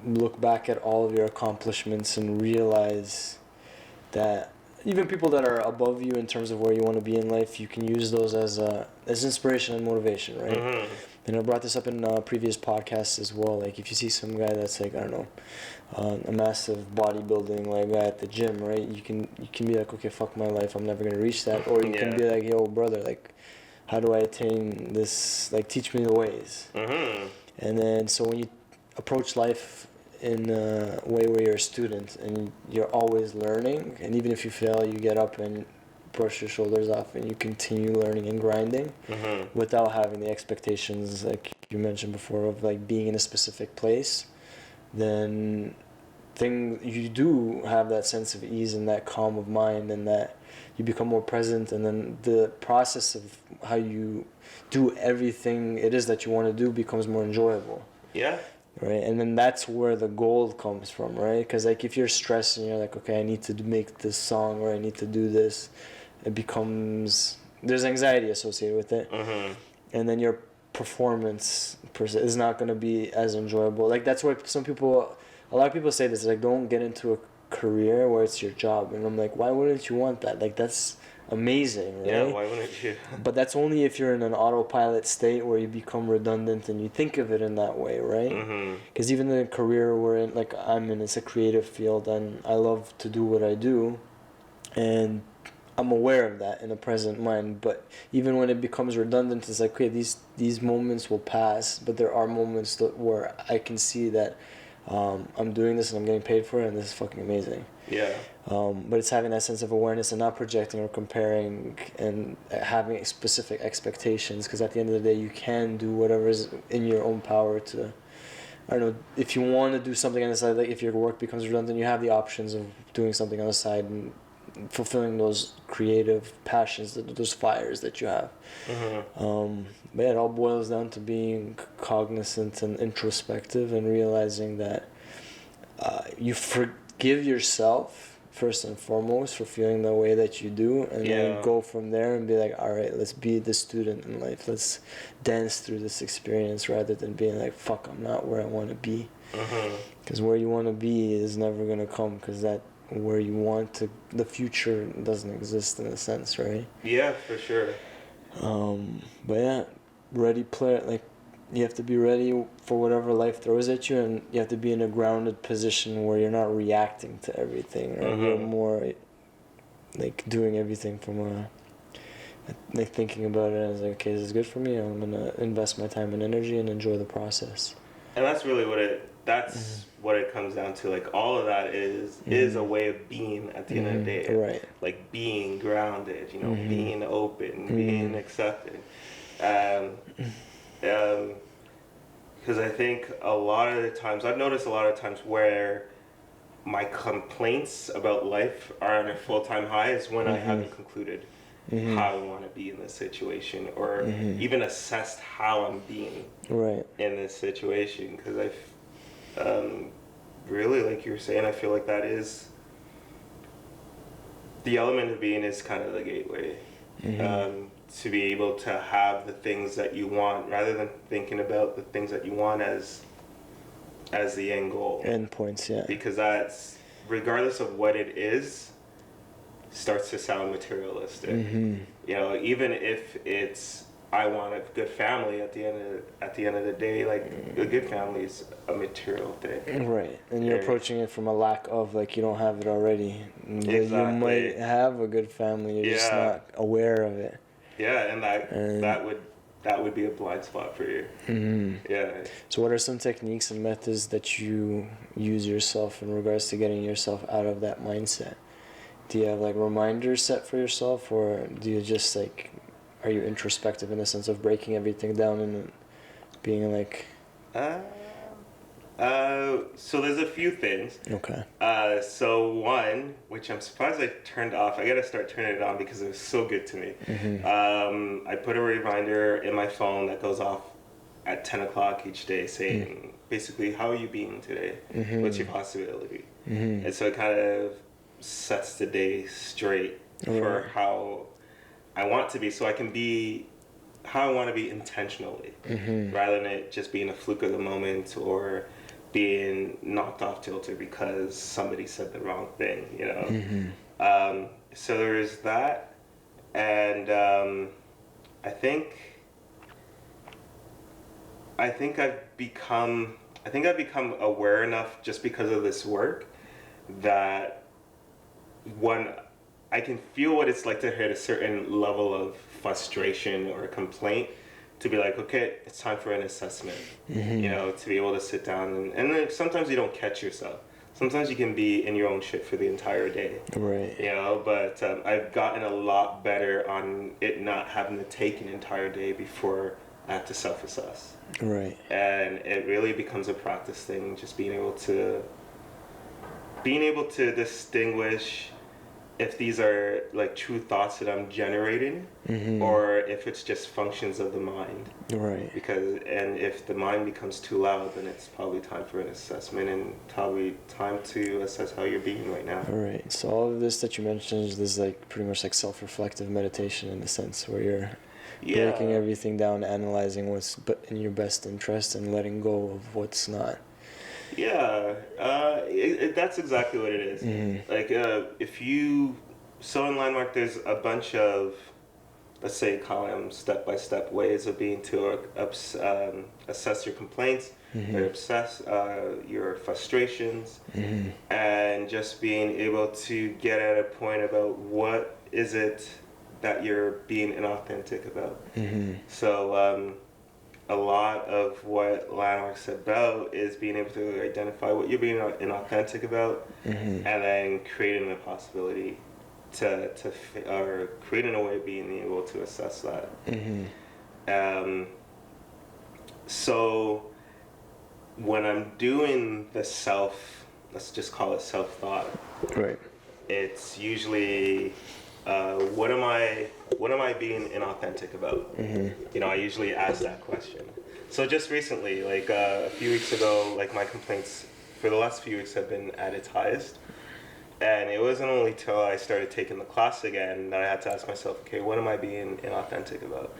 look back at all of your accomplishments and realize that even people that are above you in terms of where you want to be in life, you can use those as inspiration and motivation, right? Mm-hmm. And I brought this up in previous podcasts as well. Like if you see some guy that's like, I don't know, a massive bodybuilding like guy at the gym, right? You can be like, okay, fuck my life, I'm never gonna reach that. Or you can be like, yo, brother, like, how do I attain this? Like, teach me the ways. Mm-hmm. And then so when you approach life in a way where you're a student and you're always learning, and even if you fail, you get up and brush your shoulders off and you continue learning and grinding without having the expectations like you mentioned before of like being in a specific place, then you do have that sense of ease and that calm of mind, and that you become more present, and then the process of how you do everything it is that you want to do becomes more enjoyable. Yeah. Right, and then that's where the gold comes from, right? Because like if you're stressed and you're like, okay, I need to make this song or I need to do this, it becomes, there's anxiety associated with it, and then your performance is not going to be as enjoyable. Like that's why a lot of people say this, like, don't get into a career where it's your job, and I'm like, why wouldn't you want that? Like that's amazing, right? Yeah, why wouldn't you? But that's only if you're in an autopilot state where you become redundant and you think of it in that way, right? Because even the career we're in, like I'm in, it's a creative field, and I love to do what I do, and I'm aware of that in the present mind. But even when it becomes redundant, it's like, okay, these moments will pass, but there are moments where I can see that I'm doing this and I'm getting paid for it, and this is fucking amazing. Yeah. But it's having that sense of awareness and not projecting or comparing and having specific expectations, because at the end of the day, you can do whatever is in your own power to, I don't know, if you want to do something on the side, like if your work becomes redundant, you have the options of doing something on the side and fulfilling those creative passions, those fires that you have. But yeah, it all boils down to being cognizant and introspective and realizing that you forgive yourself first and foremost for feeling the way that you do, and then go from there and be like, all right, let's be the student in life, let's dance through this experience, rather than being like, fuck, I'm not where I want to be. Because where you want to be is never going to come, because that where you want to, the future doesn't exist in a sense, right? Yeah, for sure. But yeah, you have to be ready for whatever life throws at you, and you have to be in a grounded position where you're not reacting to everything, right? You're more like doing everything from like thinking about it as like, okay, this is good for me, I'm gonna invest my time and energy and enjoy the process. And that's really what it comes down to. Like all of that is a way of being at the end of the day. Right. Like being grounded, being open, being accepting. Because I think a lot of the times, I've noticed a lot of times where my complaints about life are on a full-time high is when I haven't concluded how I want to be in this situation, or even assessed how I'm being in this situation. Because I've really, like you were saying, I feel like that is the element of being is kind of the gateway. To be able to have the things that you want, rather than thinking about the things that you want as the end goal. End points, yeah. Because that's, regardless of what it is, starts to sound materialistic. Even if it's, I want a good family, at the end of the day, like a good family is a material thing. Right. And you're approaching it from a lack of, like, you don't have it already. Exactly. You might have a good family, you're just not aware of it. Yeah, and that would be a blind spot for you. Yeah. So what are some techniques and methods that you use yourself in regards to getting yourself out of that mindset? Do you have like reminders set for yourself, or do you just like, are you introspective in the sense of breaking everything down and being like... So there's a few things. Okay. So one, which I'm surprised I turned off. I gotta start turning it on because it was so good to me. I put a reminder in my phone that goes off at 10 o'clock each day saying, basically, how are you being today? What's your possibility? And so it kind of sets the day straight for how I want to be, so I can be how I want to be intentionally, rather than it just being a fluke of the moment or being knocked off kilter because somebody said the wrong thing, so there is that, and I think I've become aware enough just because of this work that one I can feel what it's like to hit a certain level of frustration or complaint to be like, okay, it's time for an assessment. You know, to be able to sit down and then sometimes you don't catch yourself. Sometimes you can be in your own shit for the entire day. Right. You know, but I've gotten a lot better on it not having to take an entire day before I have to self-assess. Right. And it really becomes a practice thing, just being able to distinguish if these are like true thoughts that I'm generating, or if it's just functions of the mind. Right. And if the mind becomes too loud, then it's probably time for an assessment and probably time to assess how you're being right now. All right. So all of this that you mentioned is this like pretty much like self-reflective meditation in a sense, where you're breaking everything down, analyzing what's in your best interest, and letting go of what's not. Yeah, that's exactly what it is. Like, so in Landmark, there's a bunch of, let's say, call them step-by-step ways of being to assess your complaints, or assess your frustrations, and just being able to get at a point about what is it that you're being inauthentic about. So, a lot of what Landmark's about is being able to identify what you're being inauthentic about, and then creating the possibility or creating a way of being able to assess that. So when I'm doing the let's just call it self-thought. Right. It's usually what am I being inauthentic about? You know, I usually ask that question. So just recently, like a few weeks ago, like my complaints for the last few weeks have been at its highest. And it wasn't only till I started taking the class again that I had to ask myself, okay, what am I being inauthentic about?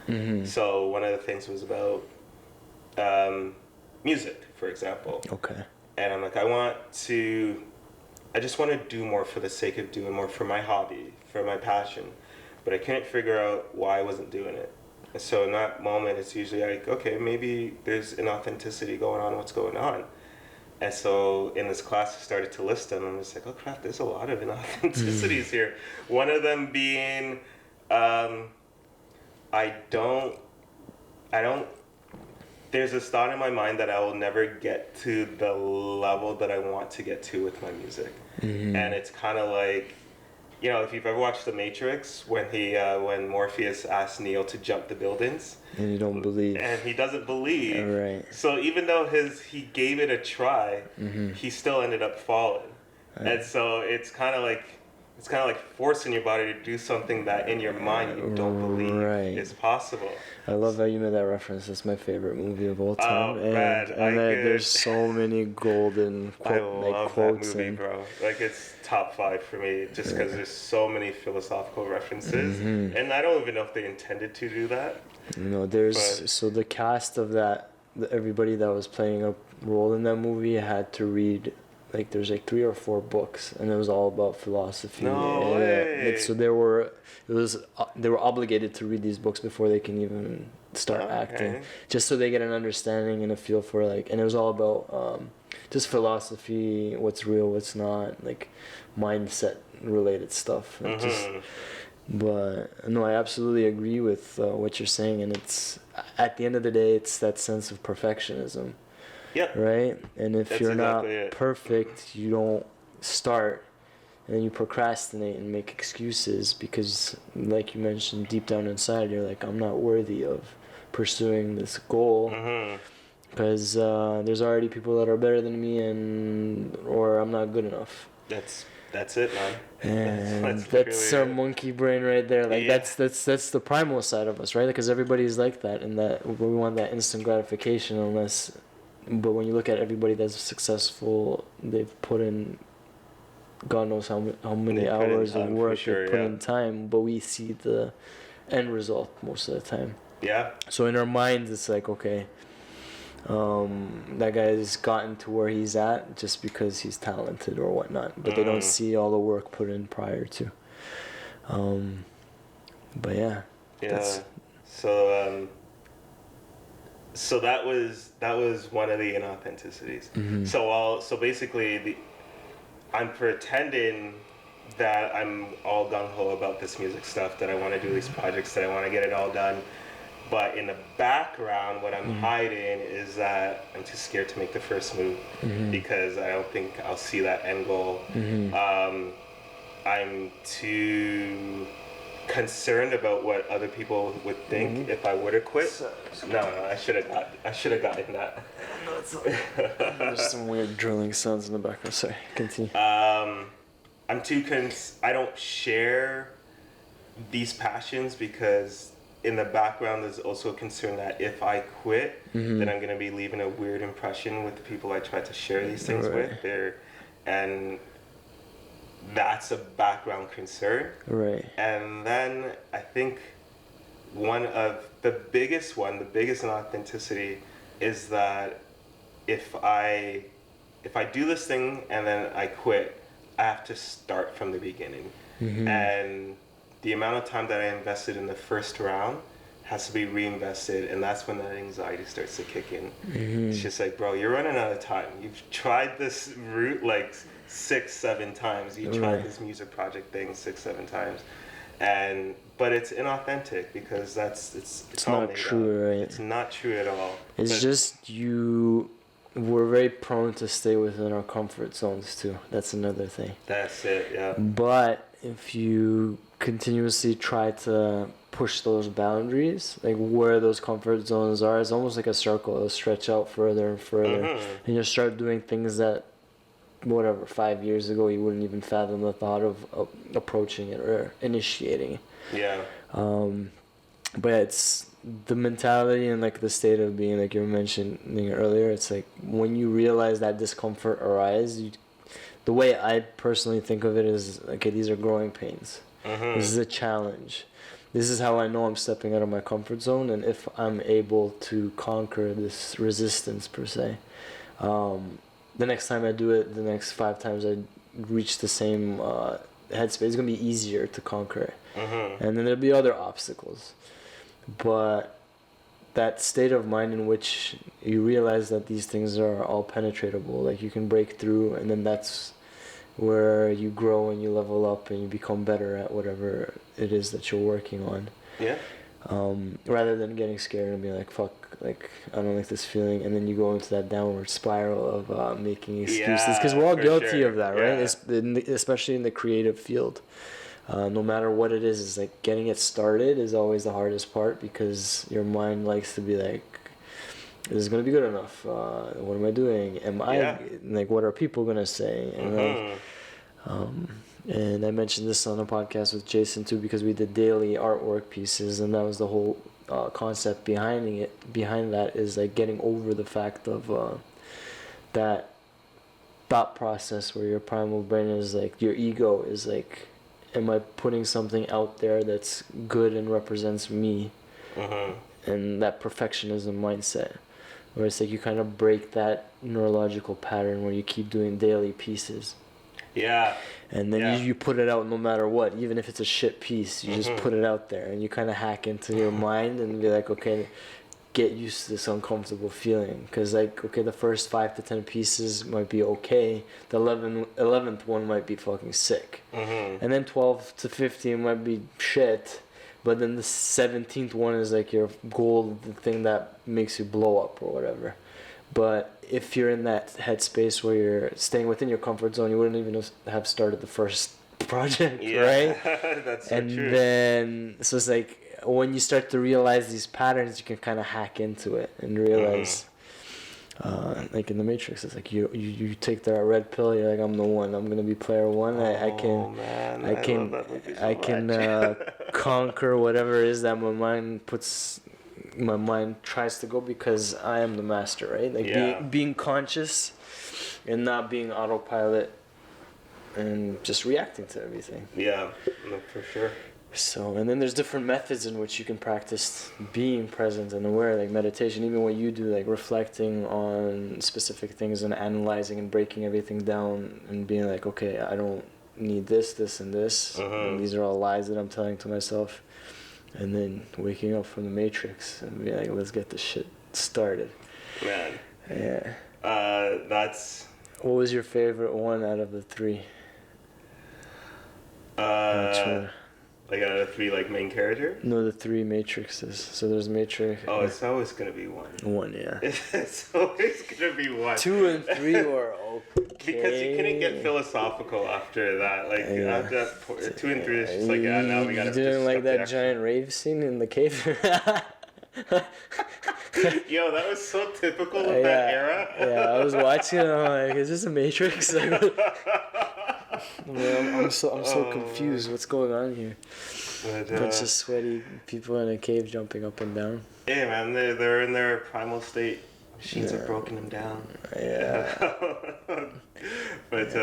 So one of the things was about music, for example. Okay. And I'm like, I just want to do more for the sake of doing more, for my hobby, for my passion. But I couldn't figure out why I wasn't doing it. And so in that moment, it's usually like, okay, maybe there's inauthenticity going on, what's going on? And so in this class, I started to list them. I'm just like, oh crap, there's a lot of inauthenticities here. One of them being, there's this thought in my mind that I will never get to the level that I want to get to with my music. And it's kind of like, you know, if you've ever watched The Matrix, when Morpheus asked Neo to jump the buildings. And you don't believe. And he doesn't believe. Right. So even though he gave it a try, he still ended up falling. Right. And so it's kind of like forcing your body to do something that in your mind you don't believe is possible. I love how you made that reference. That's my favorite movie of all time. Oh, man, there's so many golden quotes. That movie, bro. Like, it's top 5 for me just because there's so many philosophical references. And I don't even know if they intended to do that. No, so the cast of that, everybody that was playing a role in that movie had to read, like, there's like 3 or 4 books, and it was all about philosophy. No way. So they were obligated to read these books before they can even start acting, just so they get an understanding and a feel for, like, and it was all about just philosophy, what's real, what's not, like mindset related stuff. But no, I absolutely agree with what you're saying, and it's at the end of the day, it's that sense of perfectionism. Yep. Right? And if you're not exactly perfect, you don't start, and then you procrastinate and make excuses because, like you mentioned, deep down inside, you're like, I'm not worthy of pursuing this goal because there's already people that are better than me, or I'm not good enough. That's it, man. And that's our monkey brain right there. Like, that's the primal side of us, right? Because everybody's like that, and that we want that instant gratification, but when you look at everybody that's successful, they've put in God knows how many hours of work, they put in time, but we see the end result most of the time. Yeah. So in our minds, it's like, okay, that guy's gotten to where he's at just because he's talented or whatnot, but they don't see all the work put in prior to. But yeah. Yeah. So so that was one of the inauthenticities. Mm-hmm. So basically I'm pretending that I'm all gung ho about this music stuff, that I want to do these projects, that I want to get it all done. But in the background, what I'm hiding is that I'm too scared to make the first move because I don't think I'll see that end goal. I'm too concerned about what other people would think if I were to quit. No, I should have gotten that. No, it's there's some weird drilling sounds in the background. Sorry, continue. I'm too I don't share these passions because in the background there's also a concern that if I quit, then I'm gonna be leaving a weird impression with the people I try to share these things with. And that's a background concern. Right. And then I think the biggest inauthenticity is that if I do this thing and then I quit, I have to start from the beginning. And the amount of time that I invested in the first round has to be reinvested, and that's when that anxiety starts to kick in. It's just like, bro, you're running out of time. You've tried this route like 6-7 times. You tried this music project thing 6-7 times, but it's inauthentic because it's all not true, right? It's not true at all. It's just we're very prone to stay within our comfort zones too. That's another thing. That's it, yeah. But if you continuously try to push those boundaries, like where those comfort zones are, it's almost like a circle. It'll stretch out further and further, and you'll start doing things that, 5 years ago, you wouldn't even fathom the thought of approaching it or initiating it. Yeah. But it's the mentality and like the state of being, like you were mentioning earlier. It's like when you realize that discomfort arises, the way I personally think of it is, okay, these are growing pains. This is a challenge. This is how I know I'm stepping out of my comfort zone, and if I'm able to conquer this resistance per se, the next time I do it, the next 5 times I reach the same headspace, it's gonna be easier to conquer it. And then there'll be other obstacles, but that state of mind in which you realize that these things are all penetratable, like you can break through, and then that's where you grow and you level up and you become better at whatever it is that you're working on. Yeah. Rather than getting scared and being like, fuck, like I don't like this feeling, and then you go into that downward spiral of making excuses, because we're all guilty of that, right? Especially in the creative field. No matter what it is, like getting it started is always the hardest part, because your mind likes to be like, is this gonna be good enough? What am I doing? Like, what are people gonna say? And and I mentioned this on a podcast with Jason too, because we did daily artwork pieces, and that was the whole concept behind it. Behind that is like getting over the fact of that thought process where your primal brain is like, your ego is like, am I putting something out there that's good and represents me? And that perfectionism mindset, where it's like you kind of break that neurological pattern where you keep doing daily pieces. Yeah. And then you put it out no matter what, even if it's a shit piece, you just put it out there, and you kind of hack into your mind and be like, okay, get used to this uncomfortable feeling, because like, okay, the first 5 to 10 pieces might be okay, the 11th one might be fucking sick, and then 12 to 15 might be shit, but then the 17th one is like your goal, the thing that makes you blow up or whatever. But if you're in that headspace where you're staying within your comfort zone, you wouldn't even have started the first project, right? That's so and true. Then, so it's like, when you start to realize these patterns, you can kind of hack into it and realize, like in the Matrix, it's like you take that red pill, you're like, I'm the one, I'm gonna be player one. I can conquer whatever it is that my mind tries to go, because I am the master, right? Like being conscious and not being autopilot and just reacting to everything. Yeah, no, for sure. So, and then there's different methods in which you can practice being present and aware, like meditation, even what you do, like reflecting on specific things and analyzing and breaking everything down and being like, okay, I don't need this, and this. And these are all lies that I'm telling to myself. And then waking up from the Matrix and be like, let's get this shit started. Man. Yeah. That's... What was your favorite one out of the three? Like out of the three, like, main character? No, the three Matrixes. So there's Matrix. Oh, it's always gonna be one. One, yeah. It's always gonna be one. 2 and 3 were okay. Because you couldn't get philosophical after that. Like, after that point, 2 and 3 is just like, now we gotta... You didn't like that giant rave scene in the cave? Yo, that was so typical of that era. Yeah, I was watching it, I'm like, is this a Matrix? I'm so confused. What's going on here? But, bunch of sweaty people in a cave jumping up and down. Yeah, man, they're in their primal state. Machines have broken them down. Yeah. But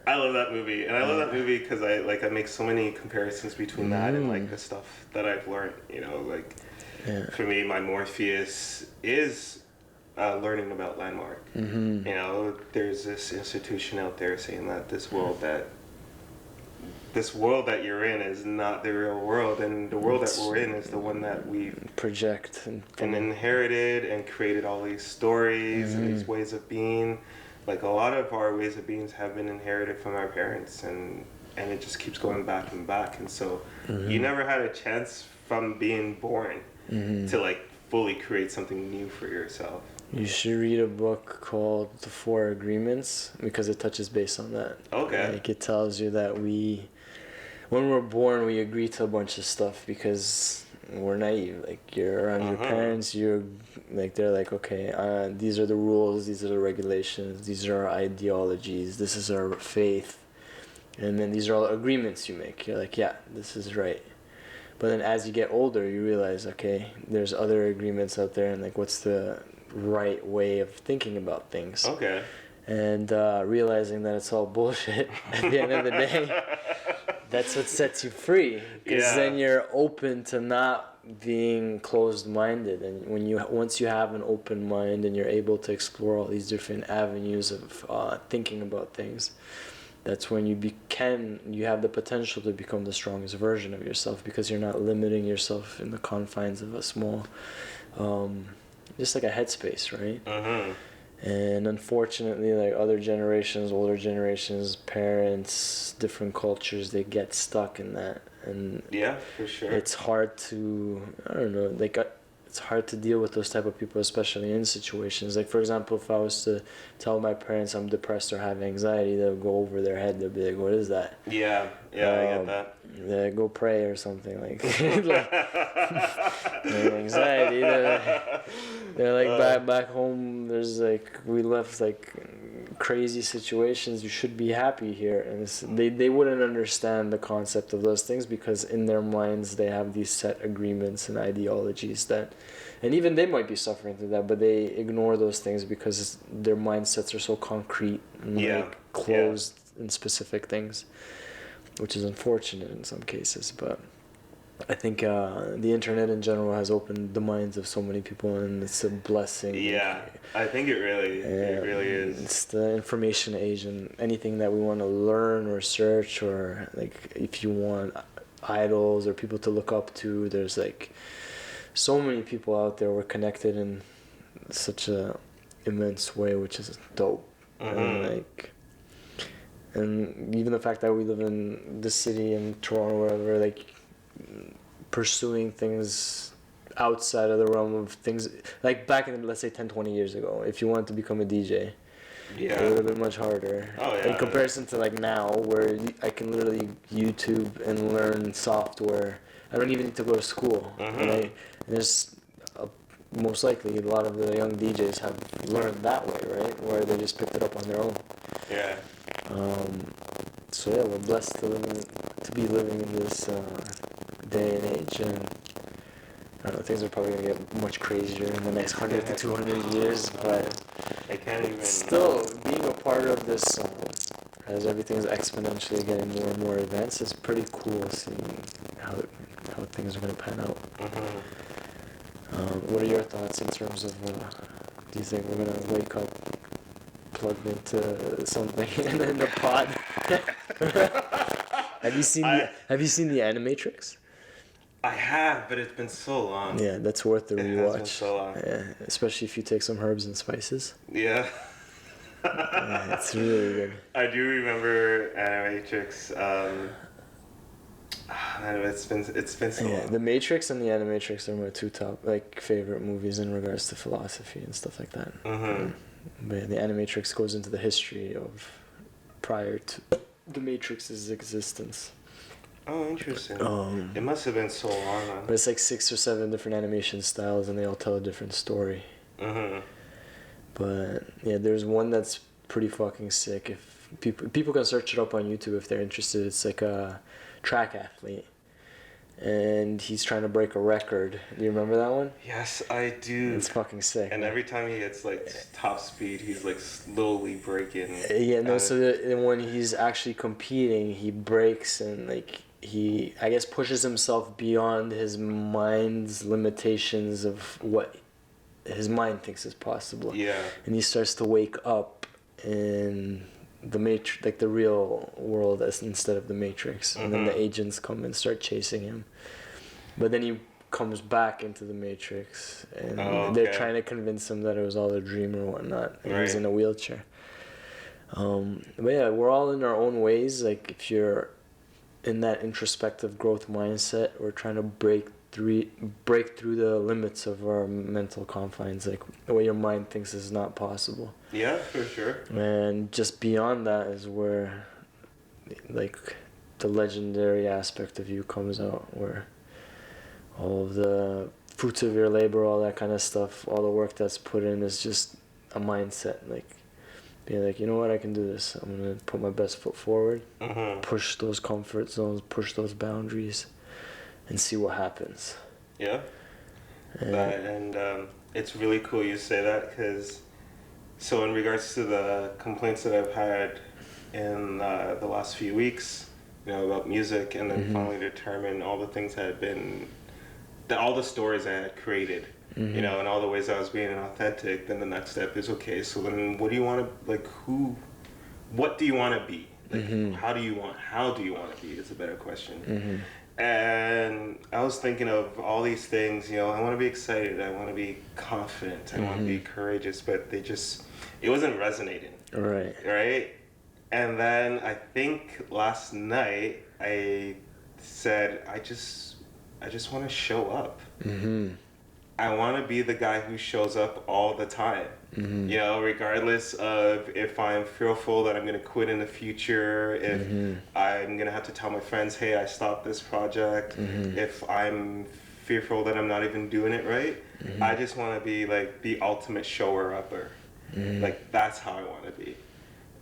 I love that movie, and I love that movie because I make so many comparisons between that and like the stuff that I've learned. You know, like for me, my Morpheus is learning about Landmark. You know, there's this institution out there saying that this world that you're in is not the real world, and the world that we're in is the one that we project and inherited and created all these stories and these ways of being. Like, a lot of our ways of beings have been inherited from our parents, and it just keeps going back and back. And so you never had a chance from being born to like fully create something new for yourself. You should read a book called The Four Agreements, because it touches base on that. Okay. Like, it tells you that when we're born, we agree to a bunch of stuff because we're naive. Like, you're around your parents, they're like, okay, these are the rules, these are the regulations, these are our ideologies, this is our faith. And then these are all agreements you make. You're like, yeah, this is right. But then as you get older, you realize, okay, there's other agreements out there, and like, what's the right way of thinking about things? Okay. And realizing that it's all bullshit at the end of the day, that's what sets you free. Because then you're open to not being closed-minded, and once you have an open mind and you're able to explore all these different avenues of thinking about things, that's when you have the potential to become the strongest version of yourself, because you're not limiting yourself in the confines of a small, just like a headspace, right? And unfortunately, like older generations, parents, different cultures, they get stuck in that. And yeah, for sure. It's hard to, it's hard to deal with those type of people, especially in situations. Like, for example, if I was to tell my parents I'm depressed or have anxiety, they'll go over their head. They'll be like, what is that? Yeah, I get that. They go pray or something, like, anxiety. They're like, back home, there's like, we left like crazy situations, you should be happy here. And they wouldn't understand the concept of those things, because in their minds they have these set agreements and ideologies and even they might be suffering through that, but they ignore those things because their mindsets are so concrete and like closed in specific things, which is unfortunate in some cases. But I think the internet in general has opened the minds of so many people, and it's a blessing. Yeah, I think it really is. It's the information age, and anything that we want to learn or search, or like if you want idols or people to look up to, there's like so many people out there. We're connected in such a immense way, which is dope. And even the fact that we live in this city, in Toronto, wherever, like, pursuing things outside of the realm of things, like back in, let's say, 10, 20 years ago, if you wanted to become a DJ, it would have been much harder. In comparison to like now, where I can literally YouTube and learn software. I don't even need to go to school. And there's most likely a lot of the young DJs have learned that way, right? Where they just picked it up on their own. Yeah. So yeah, we're blessed to be living in this day and age, and I don't know, things are probably gonna get much crazier in the next 100 to 200 years, but I can't even. Still, being a part of this, as everything's exponentially getting more and more advanced, is pretty cool seeing how things are gonna pan out. What are your thoughts in terms of? Do you think we're gonna wake up plugged into something and in the pod. Have you seen the Animatrix? I have, but it's been so long. Yeah, that's worth the rewatch. It has been so long. Yeah, especially if you take some herbs and spices. Yeah. Yeah, it's really good. I do remember Animatrix. Man, it's been so Yeah, long. The Matrix and the Animatrix are my two top favorite movies in regards to philosophy and stuff like that. Mm-hmm. But yeah, the Animatrix goes into the history of prior to the Matrix's existence. Oh, interesting. It must have been so long. But it's like 6 or 7 different animation styles, and they all tell a different story. Mm-hmm. But yeah, there's one that's pretty fucking sick. If people can search it up on YouTube if they're interested. It's like a track athlete, and he's trying to break a record. Do you remember that one? Yes, I do. It's fucking sick. And every time he gets like top speed, he's like slowly breaking. Yeah, no. So when he's actually competing, he breaks and like he, I guess, pushes himself beyond his mind's limitations of what his mind thinks is possible. Yeah. And he starts to wake up in the Matrix, like the real world, as instead of the Matrix. And then the agents come and start chasing him. But then he comes back into the Matrix, and they're trying to convince him that it was all a dream or whatnot. And he's in a wheelchair. But yeah, we're all in our own ways. Like if you're in that introspective growth mindset, we're trying to break through the limits of our mental confines, like the way your mind thinks is not possible. Yeah, for sure. And just beyond that is where like the legendary aspect of you comes out, where all of the fruits of your labor, all that kind of stuff, all the work that's put in is just a mindset, like being like, you know what, I can do this. I'm gonna put my best foot forward, push those comfort zones, push those boundaries, and see what happens. Yeah. And it's really cool you say that, because so in regards to the complaints that I've had in the last few weeks, you know, about music, and then finally determine all the things that had been, all the stories I had created, you know, and all the ways I was being inauthentic, then the next step is, okay, so then what do you want to, like, what do you want to be? Like, how do you want to be is a better question. And I was thinking of all these things, you know, I want to be excited, I want to be confident, I want to be courageous, but it wasn't resonating. Right? And then I think last night I said, I just want to show up. I want to be the guy who shows up all the time. You know, regardless of if I'm fearful that I'm going to quit in the future, if I'm going to have to tell my friends, hey, I stopped this project, if I'm fearful that I'm not even doing it right, I just want to be like the ultimate shower-upper. Like, that's how I want to be.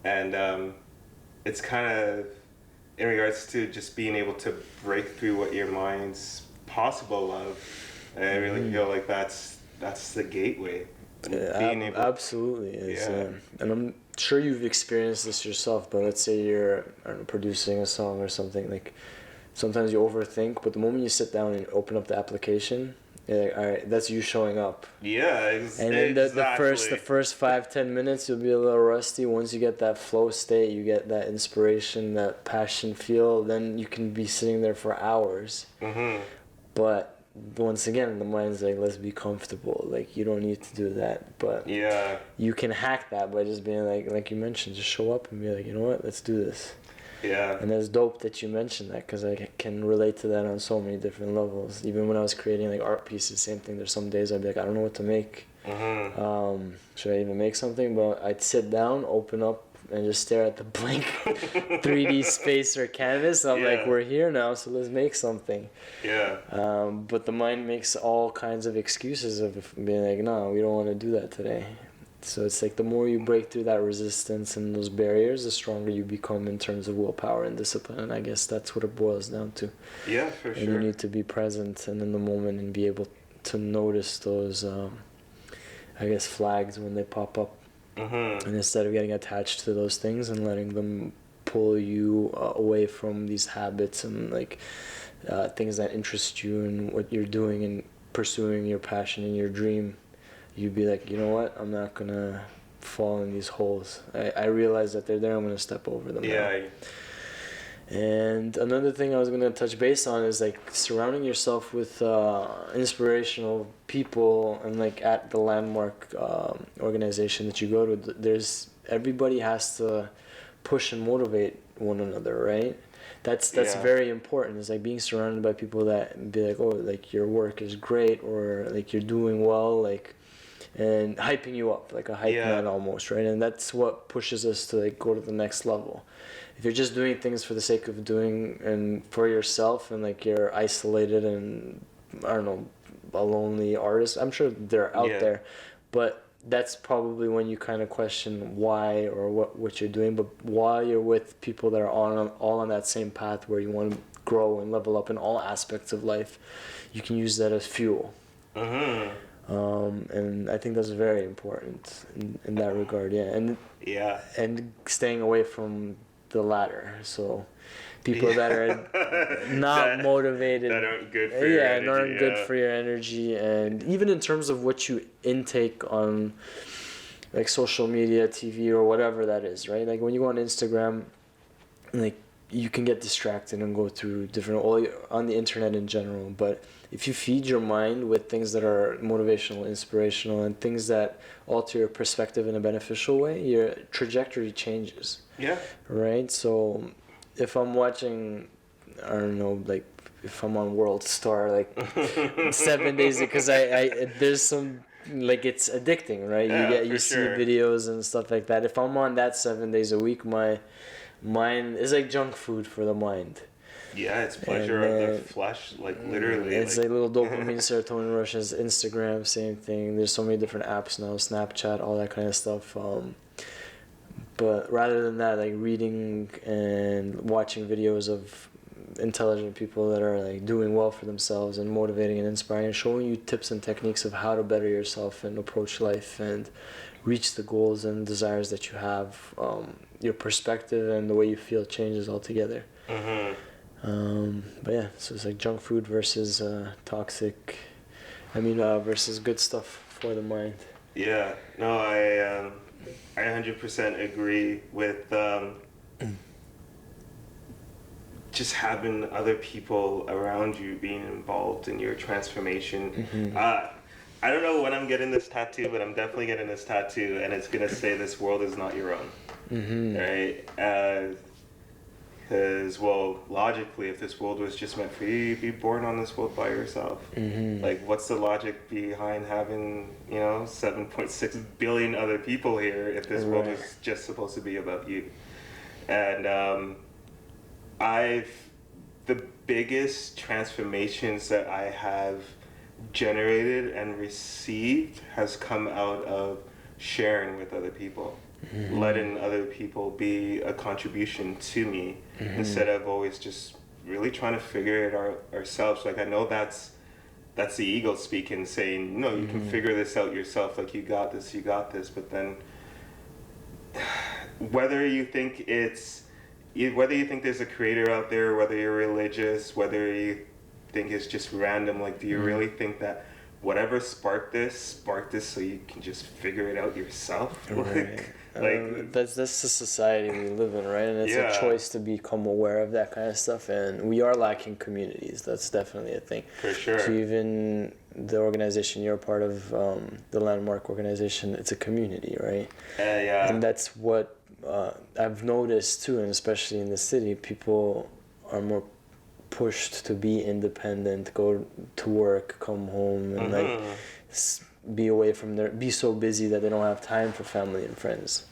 And it's kind of in regards to just being able to break through what your mind's possible of. And I really feel like that's the gateway. Absolutely is. And I'm sure you've experienced this yourself, but let's say you're, I don't know, producing a song or something, like sometimes you overthink, but the moment you sit down and open up the application, you're like, all right, that's you showing up. Yeah, and then the first 5-10 minutes you'll be a little rusty. Once you get that flow state, you get that inspiration, that passion feel, then you can be sitting there for hours. But once again, the mind's like, let's be comfortable. Like, you don't need to do that. But you can hack that by just being like you mentioned, just show up and be like, you know what, let's do this. Yeah. And it's dope that you mentioned that, because I can relate to that on so many different levels. Even when I was creating like art pieces, same thing. There's some days I'd be like, I don't know what to make. Should I even make something? But I'd sit down, open up, and just stare at the blank 3D space or canvas. I'm like, we're here now, so let's make something. But the mind makes all kinds of excuses of being like, no, we don't want to do that today. So it's like the more you break through that resistance and those barriers, the stronger you become in terms of willpower and discipline. And I guess that's what it boils down to. Yeah, for and you need to be present and in the moment and be able to notice those, I guess, flags when they pop up. And instead of getting attached to those things and letting them pull you away from these habits and like things that interest you and what you're doing and pursuing your passion and your dream, you'd be like, you know what, I'm not gonna fall in these holes. I realize that they're there. I'm gonna step over them. Yeah. Now. And another thing I was gonna touch base on is like surrounding yourself with inspirational people, and like at the Landmark organization that you go to, there's everybody has to push and motivate one another, right? That's very important. It's like being surrounded by people that be like, oh, like your work is great, or like you're doing well, like, and hyping you up, like a hype man almost, right? And that's what pushes us to like go to the next level. If you're just doing things for the sake of doing and for yourself, and like you're isolated and I don't know, a lonely artist, I'm sure they're out there, but that's probably when you kind of question why or what you're doing. But while you're with people that are all on that same path where you want to grow and level up in all aspects of life, you can use that as fuel. And I think that's very important in that regard. And staying away from the latter, so people that are not motivated, that aren't good for your energy, aren't good for your energy. And even in terms of what you intake on like social media, TV, or whatever that is, right? Like when you go on Instagram, like you can get distracted and go through different on the internet in general. But if you feed your mind with things that are motivational, inspirational, and things that alter your perspective in a beneficial way, your trajectory changes. Yeah. Right? So if I'm watching, I don't know, like if I'm on World Star, like 7 days, because I there's some, like it's addicting, right? You see videos and stuff like that. If I'm on that 7 days a week, my mind is like junk food for the mind. Yeah, it's pleasure of the flesh, like literally. It's like little dopamine, serotonin rushes. Instagram, same thing. There's so many different apps now, Snapchat, all that kind of stuff. But rather than that, like reading and watching videos of intelligent people that are like doing well for themselves and motivating and inspiring, and showing you tips and techniques of how to better yourself and approach life and reach the goals and desires that you have, your perspective and the way you feel changes altogether. But yeah, so it's like junk food versus toxic, versus good stuff for the mind. Yeah, no, I 100% agree with just having other people around you being involved in your transformation. I don't know when I'm getting this tattoo, but I'm definitely getting this tattoo, and it's gonna say, "This world is not your own." Right? Because, well, logically, if this world was just meant for you, you'd be born on this world by yourself. Like, what's the logic behind having, 7.6 billion other people here if this world is just supposed to be about you? And the biggest transformations that I have generated and received has come out of sharing with other people. Letting other people be a contribution to me instead of always just really trying to figure it out ourselves. Like, I know that's the ego speaking, saying, no, you can figure this out yourself, like you got this, but then whether you think there's a creator out there, whether you're religious, whether you think it's just random, like, do you really think that whatever sparked this so you can just figure it out yourself? That's the society we live in, right? And it's a choice to become aware of that kind of stuff, and we are lacking communities. That's definitely a thing. For sure. So even the organization you're part of, the Landmark organization, it's a community, right? And that's what I've noticed too, and especially in the city, people are more pushed to be independent, go to work, come home, and be away from be so busy that they don't have time for family and friends.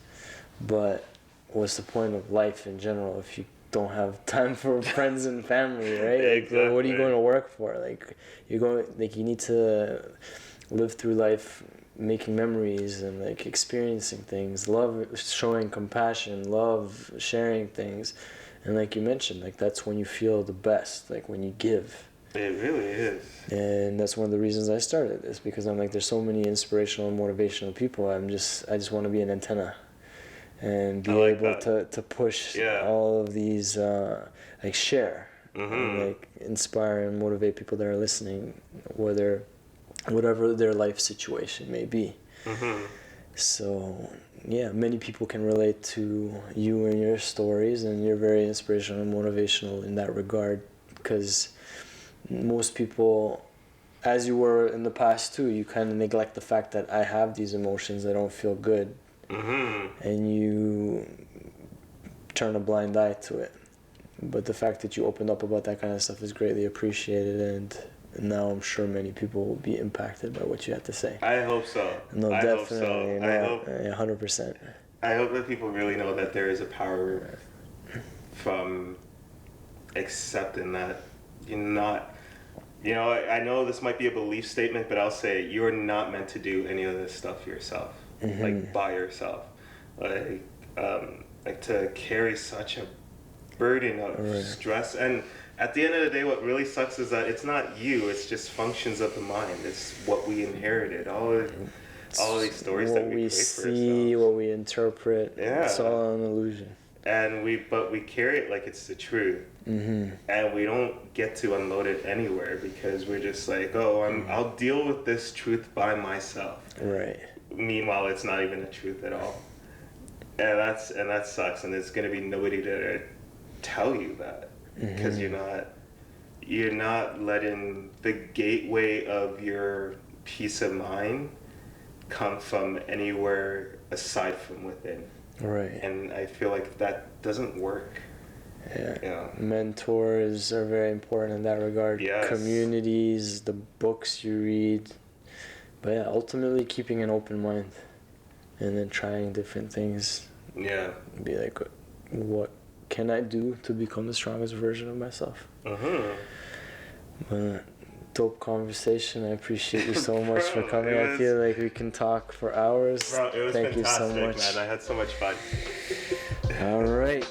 But what's the point of life in general if you don't have time for friends and family, right? Exactly. What are you going to work for? Like, you need to live through life making memories and like experiencing things, love, showing compassion, love, sharing things. And like you mentioned, like that's when you feel the best, like when you give. It really is. And that's one of the reasons I started this, because I'm like, there's so many inspirational and motivational people. I just want to be an antenna and be able to push all of these, like share, and like inspire and motivate people that are listening, whatever their life situation may be. So yeah, many people can relate to you and your stories, and you're very inspirational and motivational in that regard, because most people, as you were in the past too, you kind of neglect the fact that I have these emotions that don't feel good, and you turn a blind eye to it. But the fact that you opened up about that kind of stuff is greatly appreciated, and now I'm sure many people will be impacted by what you have to say. I hope so. No, I definitely. hope so. No, I hope 100%. I hope that people really know that there is a power from accepting that you're not. You know, I know this might be a belief statement, but I'll say you're not meant to do any of this stuff yourself, like by yourself, like to carry such a burden of stress. And at the end of the day, what really sucks is that it's not you; it's just functions of the mind. It's what we inherited. All of these stories that we create for see, ourselves. what we interpret. Yeah. It's all an illusion. And we carry it like it's the truth, and we don't get to unload it anywhere because we're just like, oh, I'll deal with this truth by myself. Right. Meanwhile, it's not even the truth at all, and that sucks. And there's gonna be nobody to tell you that because you're not letting the gateway of your peace of mind come from anywhere aside from within. Right. And I feel like that doesn't work. Yeah. Mentors are very important in that regard. Yes. Communities, the books you read. But yeah, ultimately keeping an open mind and then trying different things. Yeah. Be like, what can I do to become the strongest version of myself? But dope conversation. I appreciate you so much for coming. I feel like we can talk for hours. Bro, it was Thank fantastic, you so much. man. I had so much fun. All right.